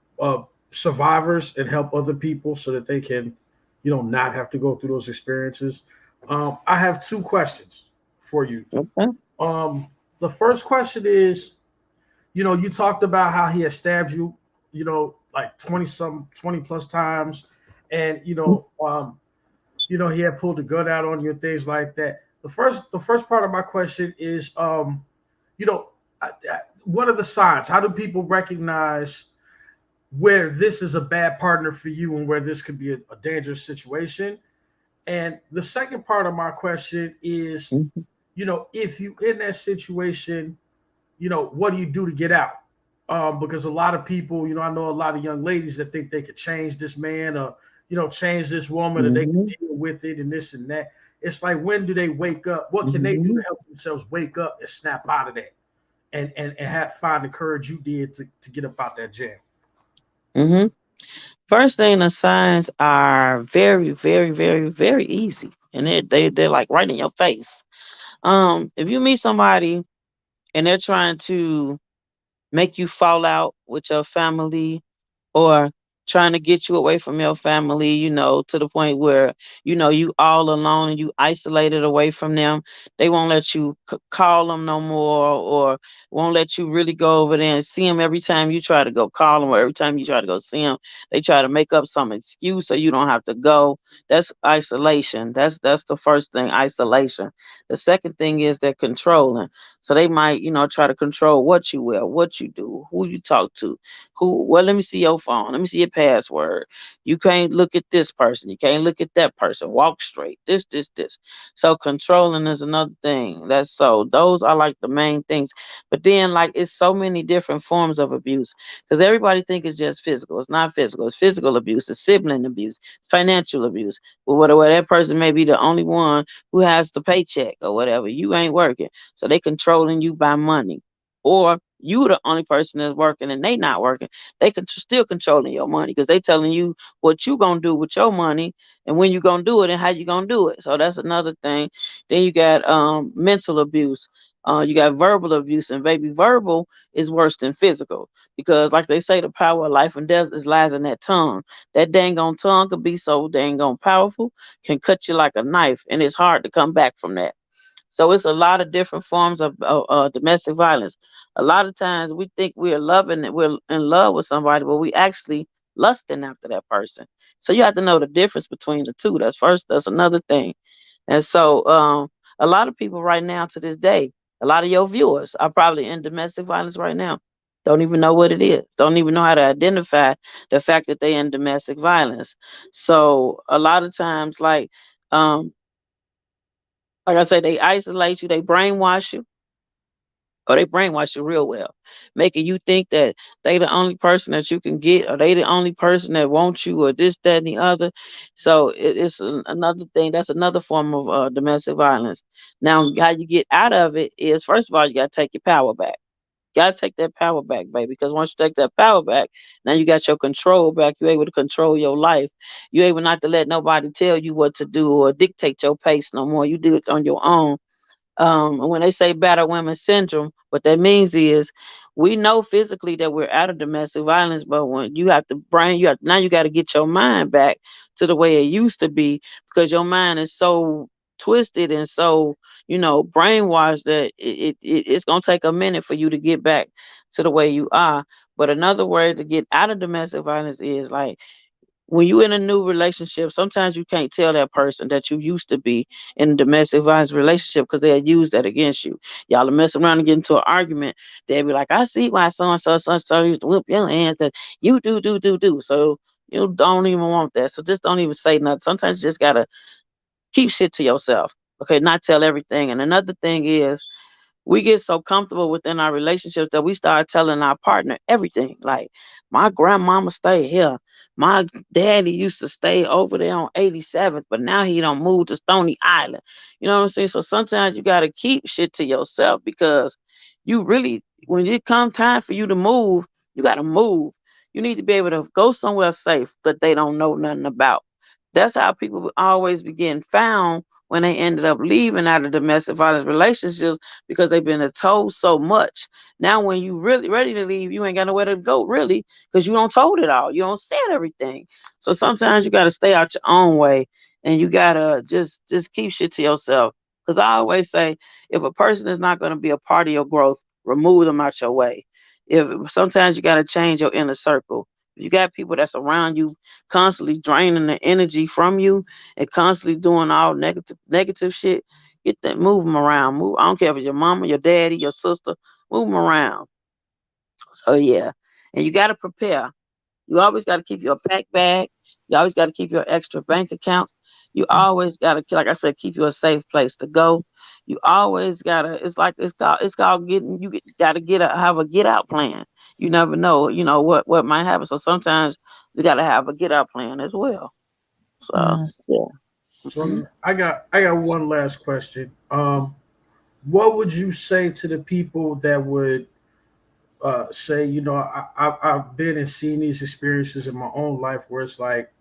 survivors and help other people so that they can, not have to go through those experiences. I have two questions for you. Okay. Um, the first question is, you talked about how he had stabbed you, like 20 plus times, and he had pulled the gun out on you and things like that. The first part of my question is, you know, what are the signs? How do people recognize where this is a bad partner for you and where this could be a dangerous situation? And the second part of my question is, Mhm. if you in that situation, what do you do to get out? Because a lot of people, I know a lot of young ladies that think they could change this man or, change this woman or they can Mhm. deal with it and this and that. It's like, when do they wake up? What can they do to Mhm. help themselves wake up and snap out of that and have find the courage you did to get up out that jam? Mhm. First thing, the signs are very, very, very, very easy, and they're like right in your face. If you meet somebody and they're trying to make you fall out with your family or trying to get you away from your family, to the point where, you all alone and you isolated away from them. They won't let you call them no more or won't let you really go over there and see them every time you try to go call them or every time you try to go see them. They try to make up some excuse so you don't have to go. That's isolation. That's the first thing, isolation. The second thing is they're controlling. So they might, try to control what you wear, what you do, who you talk to, let me see your phone, let me see your password. You can't look at this person. You can't look at that person. Walk straight. This. So controlling is another thing. That's so those are like the main things. But then like it's so many different forms of abuse because everybody think it's just physical. It's not physical. It's physical abuse. It's sibling abuse. It's financial abuse. Well, whatever that person may be the only one who has the paycheck or whatever. You ain't working, so they controlling you by money. Or you the only person that's working and they not working. They can still controlling your money because they telling you what you gonna do with your money and when you gonna do it and how you gonna do it. So that's another thing. Then you got mental abuse. You got verbal abuse, and baby, verbal is worse than physical because, like they say, the power of life and death is lies in that tongue. That dang on tongue could be so dang on powerful, can cut you like a knife, and it's hard to come back from that. So it's a lot of different forms of domestic violence. A lot of times we think we're loving it, we're in love with somebody, but we actually lusting after that person. So you have to know the difference between the two. That's first. That's another thing. And so a lot of people right now to this day, a lot of your viewers are probably in domestic violence right now. Don't even know what it is. Don't even know how to identify the fact that they're in domestic violence. So a lot of times, um, like I said, they isolate you, they brainwash you, or they brainwash you real well, making you think that they the only person that you can get, or they the only person that wants you, or this, that, and the other. So another thing. That's another form of domestic violence. Now, how you get out of it is, first of all, you got to take your power back. Gotta take that power back, baby. Because once you take that power back, now you got your control back. You're able to control your life. You're able not to let nobody tell you what to do or dictate your pace no more. You do it on your own. And when they say battered women syndrome, what that means is we know physically that we're out of domestic violence, but when you have to brain, you have now you got to get your mind back to the way it used to be because your mind is so twisted and so brainwashed that it's gonna take a minute for you to get back to the way you are. But another word to get out of domestic violence is like when you in a new relationship, sometimes you can't tell that person that you used to be in a domestic violence relationship because they'll use that against you. Y'all will mess around and get into an argument. They'll be like, I see why so used to whip your hands that you do. So you don't even want that. So just don't even say nothing. Sometimes you just gotta keep shit to yourself. Okay, not tell everything. And another thing is we get so comfortable within our relationships that we start telling our partner everything. Like, my grandmama stay here. My daddy used to stay over there on 87th, but now he don't move to Stony Island. You know what I'm saying? So sometimes you gotta keep shit to yourself because you really, when it comes time for you to move, you gotta move. You need to be able to go somewhere safe that they don't know nothing about. That's how people always be getting found when they ended up leaving out of domestic violence relationships because they've been told so much. Now, when you really ready to leave, you ain't got nowhere to go really because you don't told it all. You don't said everything. So sometimes you got to stay out your own way and you gotta just keep shit to yourself. Because I always say, if a person is not going to be a part of your growth, remove them out your way. If sometimes you got to change your inner circle. If you got people that's around you constantly draining the energy from you and constantly doing all negative shit, get that, move them around. Move. I don't care if it's your mama, your daddy, your sister. Move them around. So yeah, and you got to prepare. You always got to keep your pack bag. You always got to keep your extra bank account. You always got to, like I said, keep you a safe place to go. You always gotta. It's called getting. Got to have a get out plan. You never know. You know what might happen. So sometimes you got to have a get out plan as well. So Mm. yeah. So Hmm. I got one last question. What would you say to the people that would say, I've been and seen these experiences in my own life where it's like,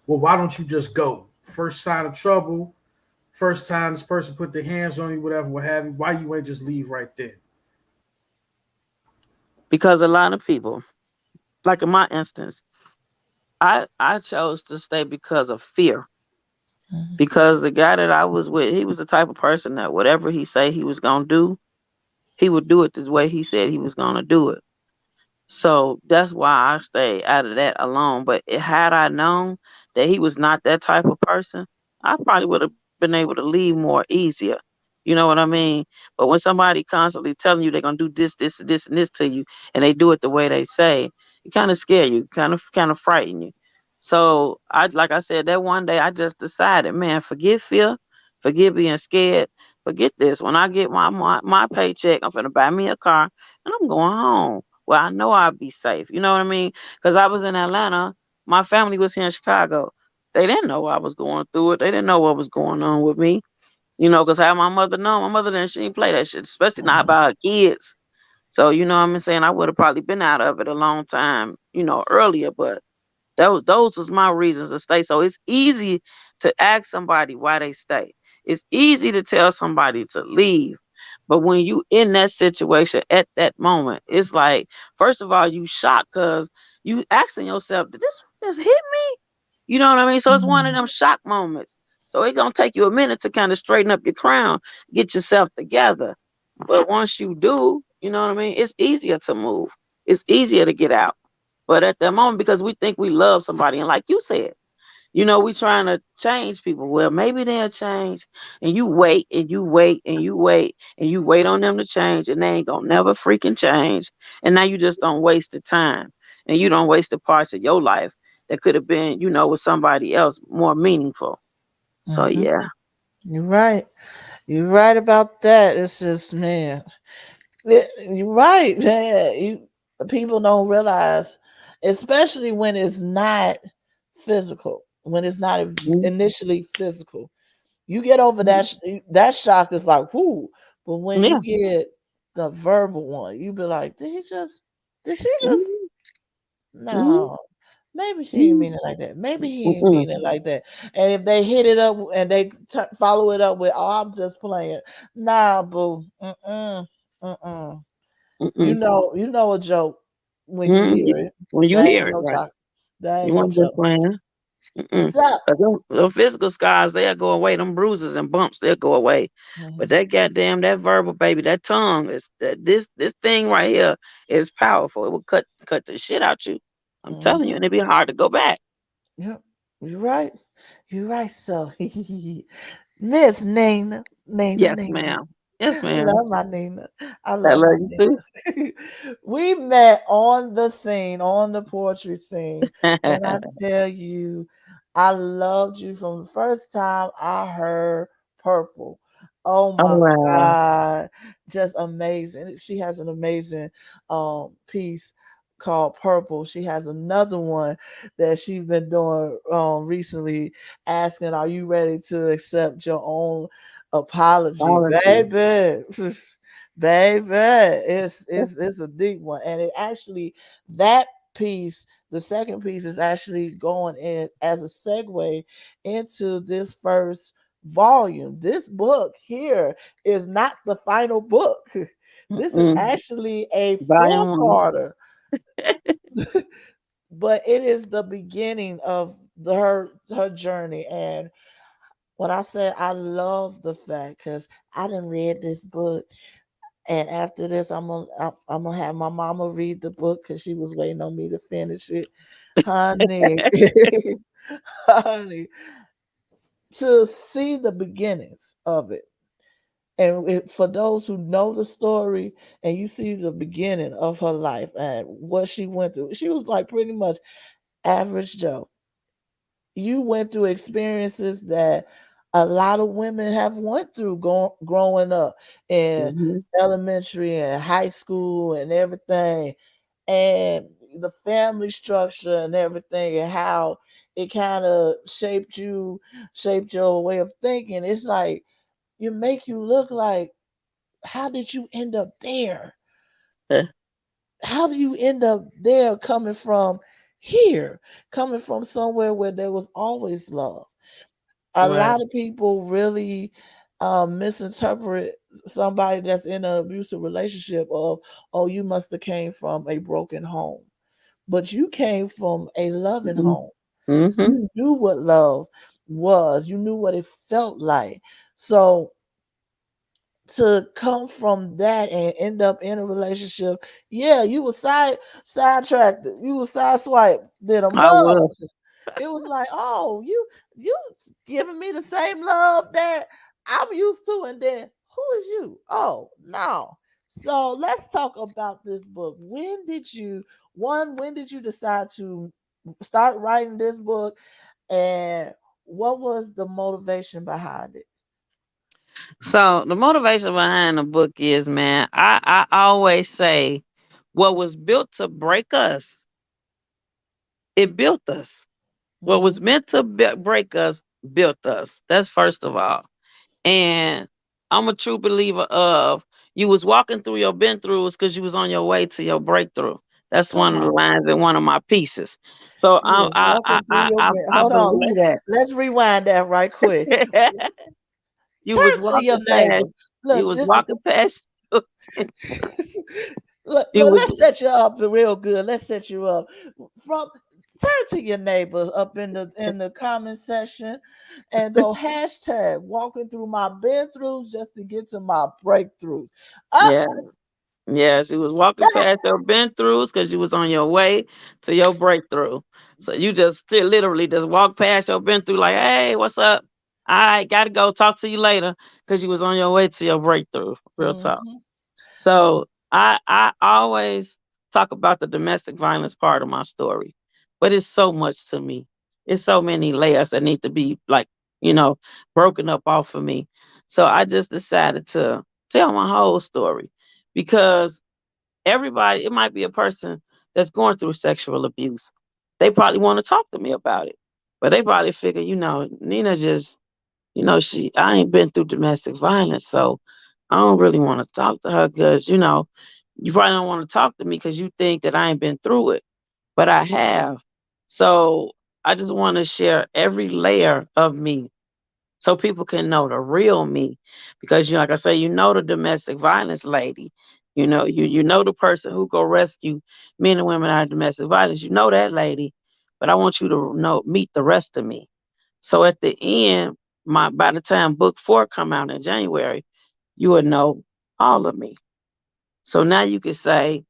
well, why don't you just go? First sign of trouble, first time this person put their hands on you, whatever, what have you. Why you ain't just leave right then? Because a lot of people, like in my instance, I chose to stay because of fear. Mhm. Because the guy that I was with, he was the type of person that whatever he say he was gonna do, he would do it this way he said he was gonna do it. So that's why I stayed out of that alone. But had I known that he was not that type of person, I probably would have been able to leave more easier. You know what I mean? But when somebody constantly telling you they're gonna do this, this, this, and this to you, and they do it the way they say, It kind of scare you, kind of frighten you. So I, like I said, that one day I just decided, man, forget fear, forget being scared, forget this. When I get my paycheck, I'm gonna buy me a car and I'm going home. Well, I know I'll be safe. You know what I mean? Because I was in Atlanta, my family was here in Chicago. They didn't know I was going through it. They didn't know what was going on with me. Because how my mother know, my mother didn't, she didn't play that shit, especially not Mhm. about her kids. So you know what I'm saying, I would have probably been out of it a long time, earlier. But those was my reasons to stay. So it's easy to ask somebody why they stay. It's easy to tell somebody to leave. But when you in that situation at that moment, it's like, first of all, you shocked because you asking yourself, did this just hit me? You know what I mean? So it's one of Mhm. them shock moments. So it's gonna take you a minute to kind of straighten up your crown, get yourself together. But once you do, you know what I mean? It's easier to move. It's easier to get out. But at that moment, because we think we love somebody, and like you said, we trying to change people. Well, maybe they'll change. And you wait and you wait and you wait and you wait on them to change, and they ain't gonna never freaking change. And now you just don't waste the time. And you don't waste the parts of your life that could have been, with somebody else more meaningful. So Mhm. yeah. You're right. You're right about that. It's just, man. You're right, man. People don't realize, especially when it's not physical, when it's not Mhm. initially physical. You get over that shock is like, whoo. But when you Yeah. get the verbal one, you be like, did she just Mhm. Mhm. no. Maybe she ain't Mhm. mean it like that. Maybe he ain't Mm-mm. mean it like that. And if they hit it up and they follow it up with, "Oh, I'm just playing," nah, boo, mm. Mm-mm. You know a joke when you Mhm. hear it. When you That hear ain't it, no right? joke. That You ain't no weren't just joke. playing. Mm-mm. So, 'Cause them physical scars, they'll go away. Them bruises and bumps, they'll go away. But mhm, that verbal baby, that tongue is this thing right here is powerful. It will cut the shit out you. I'm telling mhm. you, and it'd be hard to go back. Yep, you're right. You're right. So, Miss Yes, Nina. ma'am. Yes, ma'am. Love my Nina. I I love my love you too. Nina. We met on the scene, on the poetry scene. When I tell you, I loved you from the first time I heard Purple. Oh Oh my wow. God. Just amazing. She has an amazing piece called Purple. She has another one that she's been doing recently, asking, "Are you ready to accept your own apology, Apology. baby?" Baby, it's a deep one, and it actually that piece, the second piece, is actually going in as a segue into this first volume. This book here is not the final book. This is Mm-mm. actually a Volume one. four-parter, but it is the beginning of her journey. And when I said I love the fact, because I didn't read this book, and after this, I'm gonna have my mama read the book because she was waiting on me to finish it, honey, honey, to see the beginnings of it. And for those who know the story, and you see the beginning of her life and what she went through, she was like pretty much average Joe. You went through experiences that a lot of women have went through growing up in Mm-hmm. elementary and high school and everything, and the family structure and everything, and how it kind of shaped your way of thinking. It's like you make you look like, how did you end up there? How do you end up there, coming from here, coming from somewhere where there was always love? A Right. lot of people really misinterpret somebody that's in an abusive relationship of, oh, you must have came from a broken home, but you came from a loving Mm-hmm. home. Mm-hmm. You knew what love was, you knew what it felt like. So to come from that and end up in a relationship, yeah, you were sidetracked, you were sideswiped, then a I mug. will. It was like, oh, you giving me the same love that I'm used to, and then who is you? Oh no. So let's talk about this book. When did you decide to start writing this book, and what was the motivation behind it? So the motivation behind the book is, man, I always say what was built to break us, it built us. What was Hmm. meant to break us built us. That's first of all. And I'm a true believer of you was walking through your been throughs because you was on your way to your breakthrough. That's one Come of the on. lines in one of my pieces. So You was walking through your bed. I Hold on. believe that. Let's rewind that right quick. You was Turn to your walking past. neighbors. You Look, was this walking past. You was let's set you up real good. Let's set you up. From turn to your neighbors up in the comment section and go hashtag walking through my breakthroughs just to get to my breakthroughs. Up yeah. Yes, you was walking that. past your been throughs because you was on your way to your breakthrough. So you just still literally just walk past your been through like, hey, what's up? All right, gotta go. Talk to you later because you was on your way to your breakthrough. Real talk. Hmm. So I always talk about the domestic violence part of my story, but it's so much to me. It's so many layers that need to be like, you know, broken up off of me. So I just decided to tell my whole story because everybody, it might be a person that's going through sexual abuse. They probably want to talk to me about it, but they probably figure, Nina just, I ain't been through domestic violence, so I don't really want to talk to her because, you probably don't want to talk to me because you think that I ain't been through it, but I have. So I just want to share every layer of me so people can know the real me. Because like I say, the domestic violence lady, you know the person who go rescue men and women out of domestic violence. You know that lady, but I want you to meet the rest of me. So at the end, by the time book 4 come out in January, you would know all of me. So now you can say,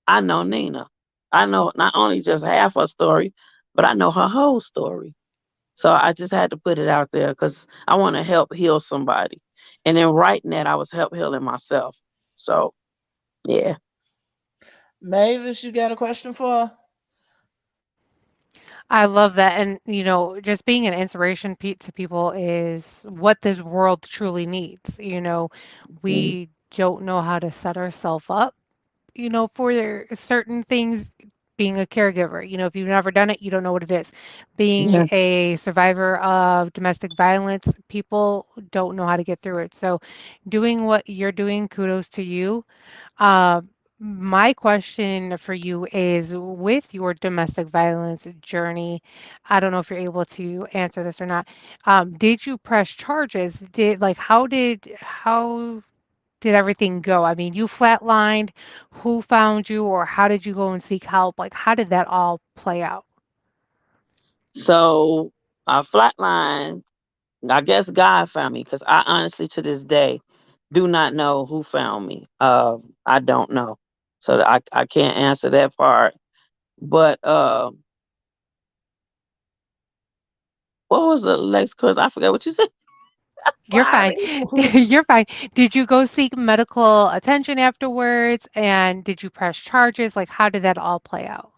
I know Nina. I know not only just half her story, but I know her whole story. So I just had to put it out there because I want to help heal somebody. And in writing that, I was help healing myself. So yeah. Mavis, you got a question for her? I love that. And, just being an inspiration to people is what this world truly needs. Mm. We don't know how to set ourselves up, for certain things. Being a caregiver, if you've never done it, you don't know what it is. Being Yeah. a survivor of domestic violence, people don't know how to get through it. So, doing what you're doing, kudos to you. uh, my question for you is with your domestic violence journey, I don't know if you're able to answer this or not. Did you press charges? How did everything go? I mean, you flatlined, who found you, or how did you go and seek help? Like, how did that all play out? So flatline, I guess God found me because I honestly to this day do not know who found me. I don't know. So I can't answer that part. But what was the next question? I forgot what you said. You're fine. Sorry. You're fine. Did you go seek medical attention afterwards? And did you press charges? Like, how did that all play out?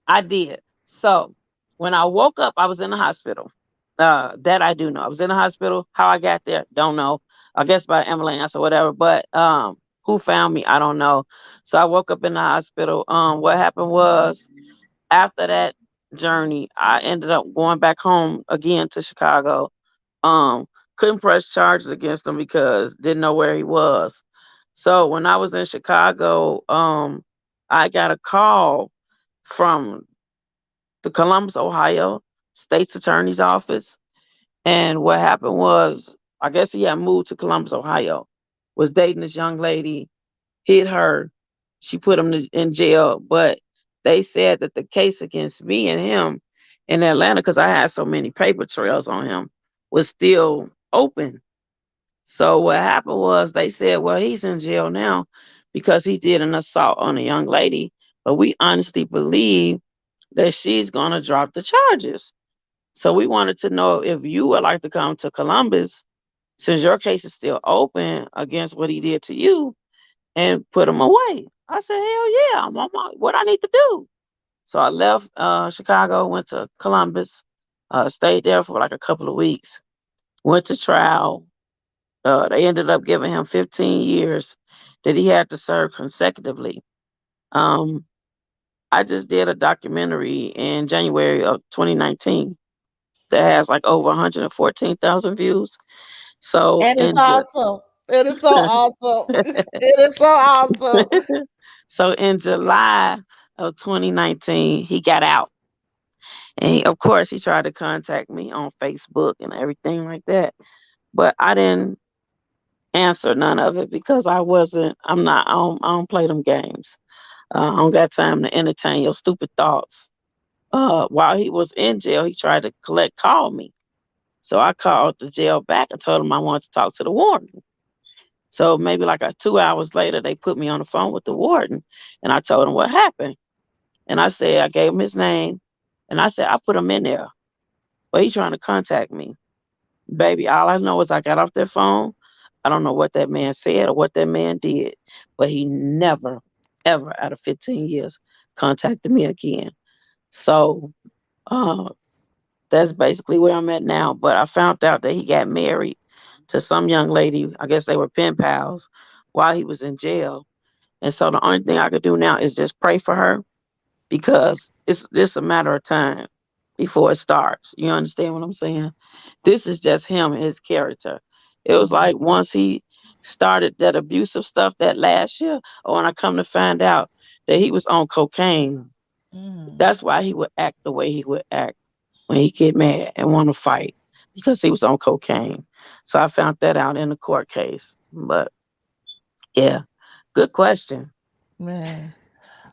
I did. So when I woke up, I was in the hospital. That I do know. I was in the hospital. How I got there, don't know. I guess by ambulance or whatever. But who found me, I don't know. So I woke up in the hospital. What happened was after that journey, I ended up going back home again to Chicago. Um, couldn't press charges against him because didn't know where he was. So when I was in Chicago, I got a call from the Columbus, Ohio State's Attorney's Office. And what happened was, I guess he had moved to Columbus, Ohio, was dating this young lady, hit her. She put him in jail. But they said that the case against me and him in Atlanta, because I had so many paper trails on him, was still open. So what happened was they said, well, he's in jail now because he did an assault on a young lady. But we honestly believe that she's going to drop the charges. So we wanted to know if you would like to come to Columbus, since your case is still open against what he did to you, and put them away. I said, hell yeah, I'm on my, what I need to do. So I left Chicago, went to Columbus, stayed there for like a couple of weeks, went to trial. They ended up giving him 15 years that he had to serve consecutively. Um, I just did a documentary in January of 2019 that has like over 114,000 views. So And it's in awesome. It is so awesome. It is so awesome. so in July of 2019, he got out, and of course he tried to contact me on Facebook and everything like that. But I didn't answer none of it because I wasn't. I'm not. I don't play them games. I don't got time to entertain your stupid thoughts. While he was in jail, he tried to call me. So I called the jail back and told him I wanted to talk to the warden. So maybe like 2 hours later, they put me on the phone with the warden, and I told him what happened. And I said I gave him his name, and I said I put him in there, but he's trying to contact me. Baby, all I know is I got off that phone. I don't know what that man said or what that man did, but he never, ever out of 15 years contacted me again. So uh, that's basically where I'm at now. But I found out that he got married to some young lady. I guess they were pen pals while he was in jail. And so the only thing I could do now is just pray for her because it's just a matter of time before it starts. You understand what I'm saying? This is just him and his character. It was Mhm. like once he started that abusive stuff that last year, or when I come to find out that he was on cocaine, Mhm. that's why he would act the way he would act when he get mad and want to fight because he was on cocaine. So I found that out in the court case. But yeah, good question. Man.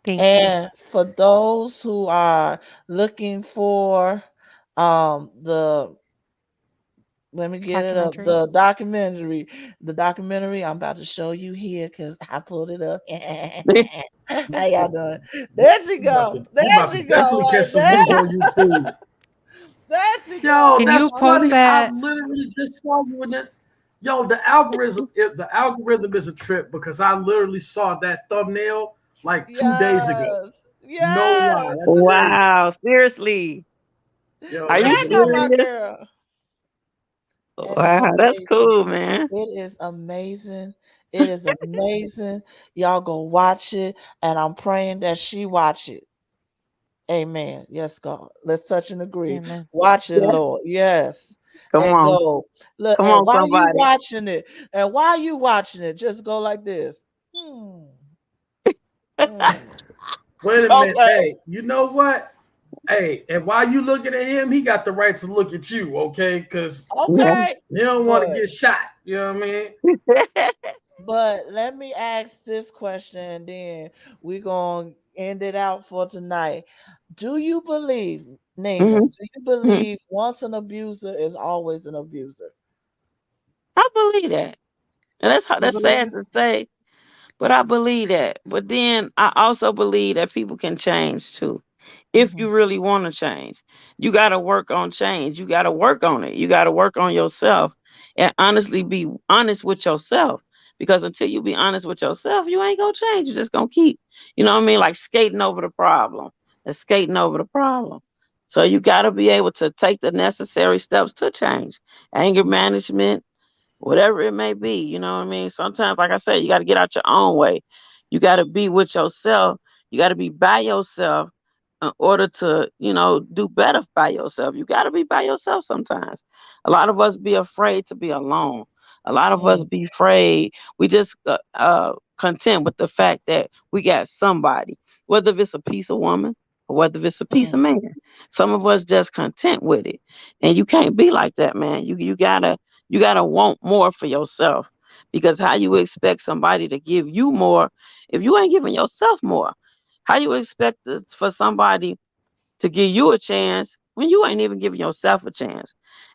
Thank you. And for those who are looking for the let me get it up. Documentary. The documentary I'm about to show you here because I pulled it up. How y'all doing? There she go. There You about to she go. definitely catch Right some news there. on YouTube. There she Yo, go. Can you that's post funny. I that? literally just saw you in that. Yo, the algorithm is a trip because I literally saw that thumbnail like 2 days ago. Yes. No lie, Yes. that's crazy. Wow, seriously. Yo, Are There you that's go my hilarious. serious? girl. And it's Wow, that's amazing. cool, man. It is amazing. It is amazing. Y'all go watch it, and I'm praying that she watch it. Amen. Yes, God. Let's touch and agree. Amen. Watch it, Yeah, Lord. Yes. come And on. go. Look, Come and on, while you somebody. watching it, just go like this. Hmm. Hmm. Wait a minute. Okay. Hey, you know what? Hey, and while you looking at him, he got the right to look at you, okay? Because Yeah. Okay. he don't want to But get shot. You know what I mean? let me ask this question and then we're gonna end it out for tonight. Do you believe, Nina, hmm do you believe once an abuser is always an abuser? I believe that. And You that's believe sad it? to say, but I believe that. But then I also believe that people can change too. If Hmm. you really want to change, you got to work on change. You got to work on it. You got to work on yourself and honestly be honest with yourself. Because until you be honest with yourself, you ain't going to change. You're just going to keep, you know what I mean? Like skating over the problem and skating over the problem. So you got to be able to take the necessary steps to change. Anger management, whatever it may be. You know what I mean? Sometimes, like I said, you got to get out your own way. You got to be with yourself. You got to be by yourself in order to, do better by yourself. You got to be by yourself sometimes. A lot of us be afraid to be alone. A lot of us Mm, be afraid. We just content with the fact that we got somebody, whether if it's a piece of woman or whether if it's a piece of mm, man. Some of us just content with it, and you can't be like that, man. You gotta want more for yourself because how you expect somebody to give you more if you ain't giving yourself more? How you expect for somebody to give you a chance when you ain't even giving yourself a chance?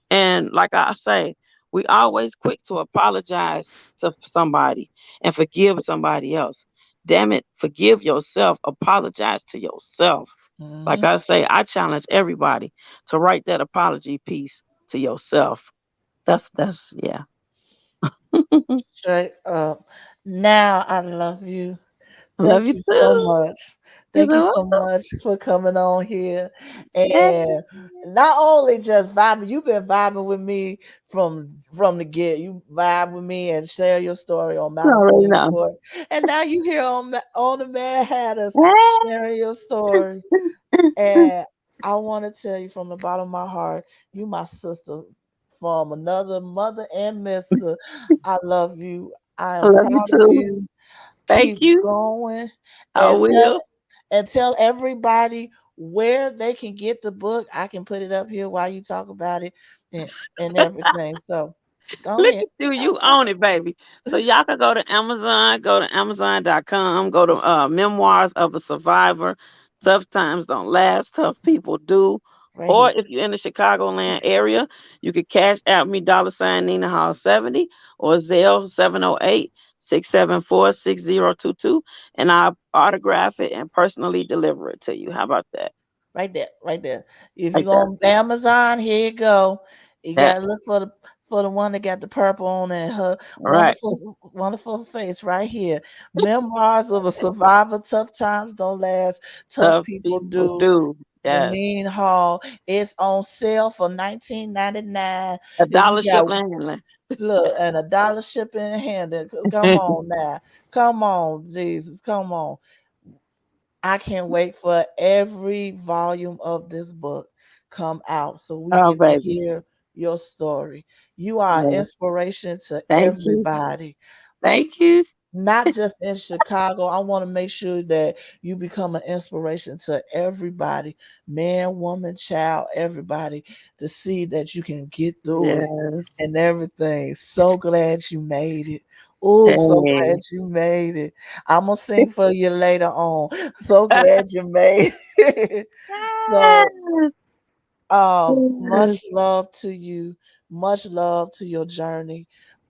And like I say, we always quick to apologize to somebody and forgive somebody else. Damn it, forgive yourself, apologize to yourself. Like mhm. I say, I challenge everybody to write that apology piece to yourself. That's yeah. Straight up. Now I love you. Love Thank you you so too. much. You're Thank you so so welcome. much for coming on here. Yeah, And not only just vibing, you've been vibing with me from the get. You vibe with me and share your story on you Mountain already Queen's know. Court. And now you here on the Mad Hatters Yeah. sharing your story. And I want to tell you from the bottom of my heart, you my sister from another mother and mister. I love you. I I am love you proud of too. you. Thank Keep you. going I and will. tell everybody where they can get the book. I can put it up here while you talk about it and, and everything. So go Look ahead. at you. You own it, baby. So y'all can go to Amazon, go to Amazon.com, go to Memoirs of a Survivor. Tough times don't last, tough people do. Right Or here. if you're in the Chicagoland area, you can cash out me $ Nina Hall 70 or Zelle 708-674-6022, and I'll autograph it and personally deliver it to you. How about that? Right there, right there. If you Like go that. on Amazon, here you go. You Yeah. gotta look for the one that got the purple on and her All right. wonderful face right here. Memoirs of a Survivor. Tough times don't last. Tough Tough people people do. do. Yes. Janine Hall. It's on sale for 19.99. A If you dollar ship got landing. look and a dollar shipping in hand, then come on now. Come on, Jesus. Come on. I can't wait for every volume of this book come out so we Oh, get to baby. hear your story. You are an Yeah. inspiration to Thank you. everybody, Thank you. not just in Chicago. I want to make sure that you become an inspiration to everybody, man, woman, child, everybody, to see that you can get through it Yes. and everything. So glad you made it. Oh, so glad Hey. you made it. I'm gonna sing for you later on. So glad you made it. So much Yes. love to you, much love to your journey,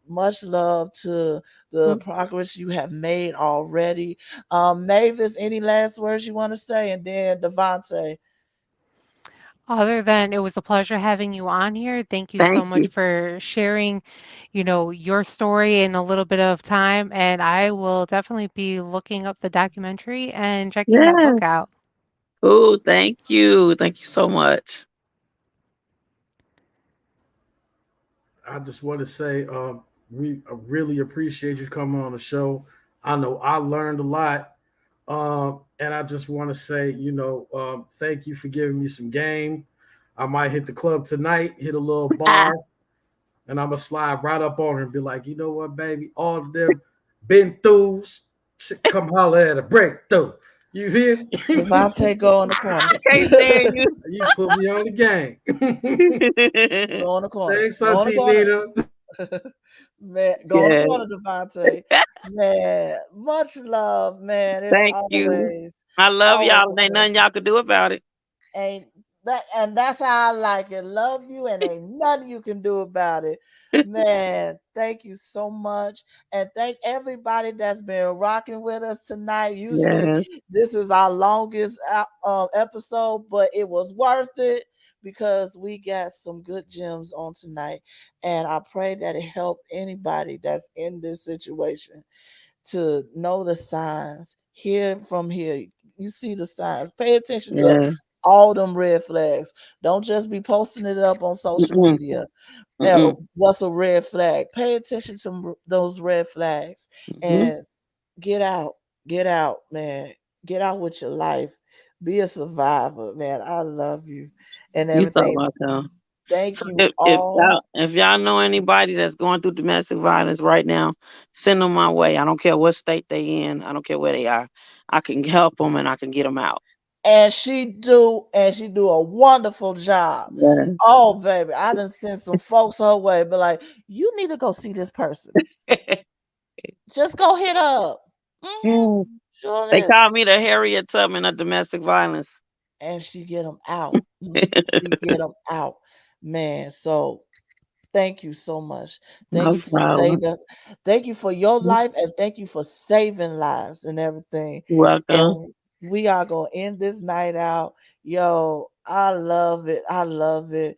much love to the progress you have made already. Mavis, any last words you want to say? And then Devontae, Other than it was a pleasure having you on here. Thank you so Thank much you. for sharing, your story in a little bit of time. And I will definitely be looking up the documentary and checking that Yeah. book out. Cool. Thank you. Thank you so much. I just want to say, we really appreciate you coming on the show. I know I learned a lot, and I just want to say, thank you for giving me some game. I might hit the club tonight, hit a little bar, and I'm gonna slide right up on her and be like, you know what, baby, all of them been throughs, come holler at a breakthrough. You hear me? Devontae, go in the corner. I can't stand you. You put me on the game. Go in the corner. Thanks, Go in the Auntie corner. Nina. Man, go in the Yeah. corner, Devontae. Man, much love, man. It's Thank you. always, I love always y'all. a And ain't nothing pleasure. y'all can do about it. Ain't that and that's how I like it. Love you and ain't nothing you can do about it. Man, thank you so much. And thank everybody that's been rocking with us tonight. Usually Yes. this is our longest episode, but it was worth it because we got some good gems on tonight. And I pray that it helped anybody that's in this situation to know the signs. Hear from here. You see the signs. Pay attention to Yeah. all them red flags. Don't just be posting it up on social Mm-mm. media. Mm-mm. What's a red flag? Pay attention to those red flags Mm-hmm. and get out. Get out, man. Get out with your life. Be a survivor, man. I love you and You so everything. welcome. Thank So you if all. y'all know anybody that's going through domestic violence right now, send them my way. I don't care what state they in. I don't care where they are. I can help them and I can get them out. And she do a wonderful job. Yeah. Oh baby, I done sent some folks her way, but like, you need to go see this person. Just go hit up. Yeah. Sure They is. call me the Harriet Tubman of domestic violence. And she get them out. She get them out, man. So thank you so much. Thank No you for problem. saving. Thank you for your life, and thank you for saving lives and everything. Welcome. And we are gonna end this night out. Yo, I love it. I love it.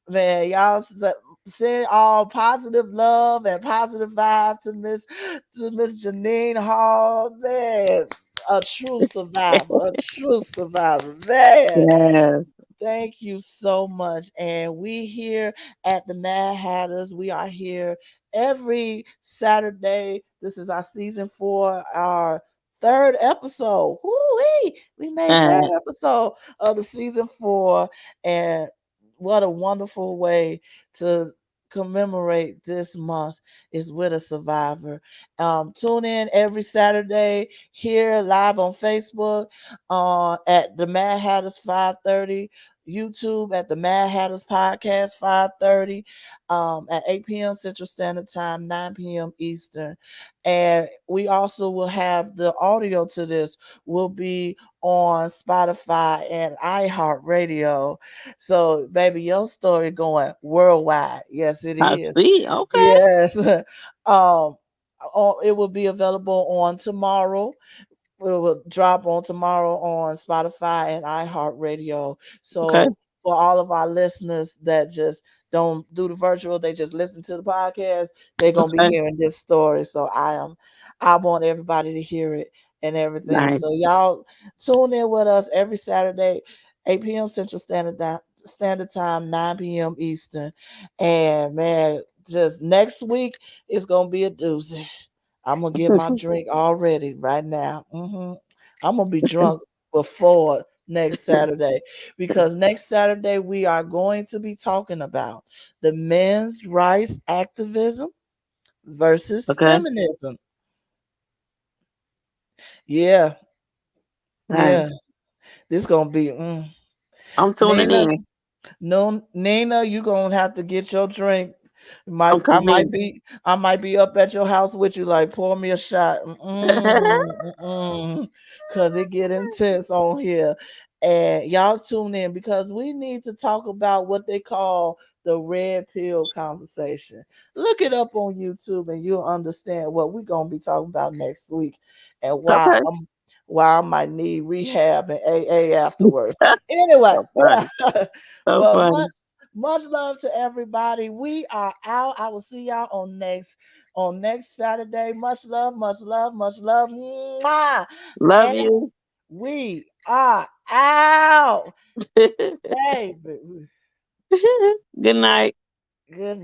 Man, y'all send all positive love and positive vibes to Miss Janine Hall. Man, a true survivor, a true survivor. Man, Yes. thank you so much. And we here at the Mad Hatters, we are here every Saturday. This is our season 4, our third episode. Woo-wee! We made third Uh, episode of the season 4, and what a wonderful way to commemorate this month is with a survivor. Tune in every Saturday here live on Facebook at the Mad Hatters 5:30, YouTube at the Mad Hatters Podcast 5:30, at 8 p.m. Central Standard Time, 9 p.m. Eastern. And we also will have the audio to this will be on Spotify and iHeartRadio. So, baby, your story going worldwide. Yes, it I is. see. Okay. Yes. um, it will be available on tomorrow. It will drop on tomorrow on Spotify and iHeartRadio. Okay. So for all of our listeners that just don't do the virtual, they just listen to the podcast, they're gonna be Okay. hearing this story. So I want everybody to hear it and everything. Nice. So y'all tune in with us every Saturday, 8 p.m. Central Standard Time, 9 p.m. Eastern. And man, just next week is gonna be a doozy. I'm gonna get my drink already right now. I'm gonna be drunk before next Saturday because next Saturday we are going to be talking about the men's rights activism versus Okay. feminism. Yeah, Nice. yeah. This gonna be I'm tuning Nina. in. No, Nina, you gonna have to get your drink. I'm Might convinced. I might be up at your house with you, like pour me a shot, cause it get intense on here. And y'all tune in because we need to talk about what they call the red pill conversation. Look it up on YouTube, and you'll understand what we're gonna be talking about next week, and Okay. why I might need rehab and AA afterwards. Anyway, So funny. So but funny. much love to everybody. We are out. I will see y'all on next Saturday. Much love, much love, much love. Mwah! Love And you. we are out. Baby. Good night. Good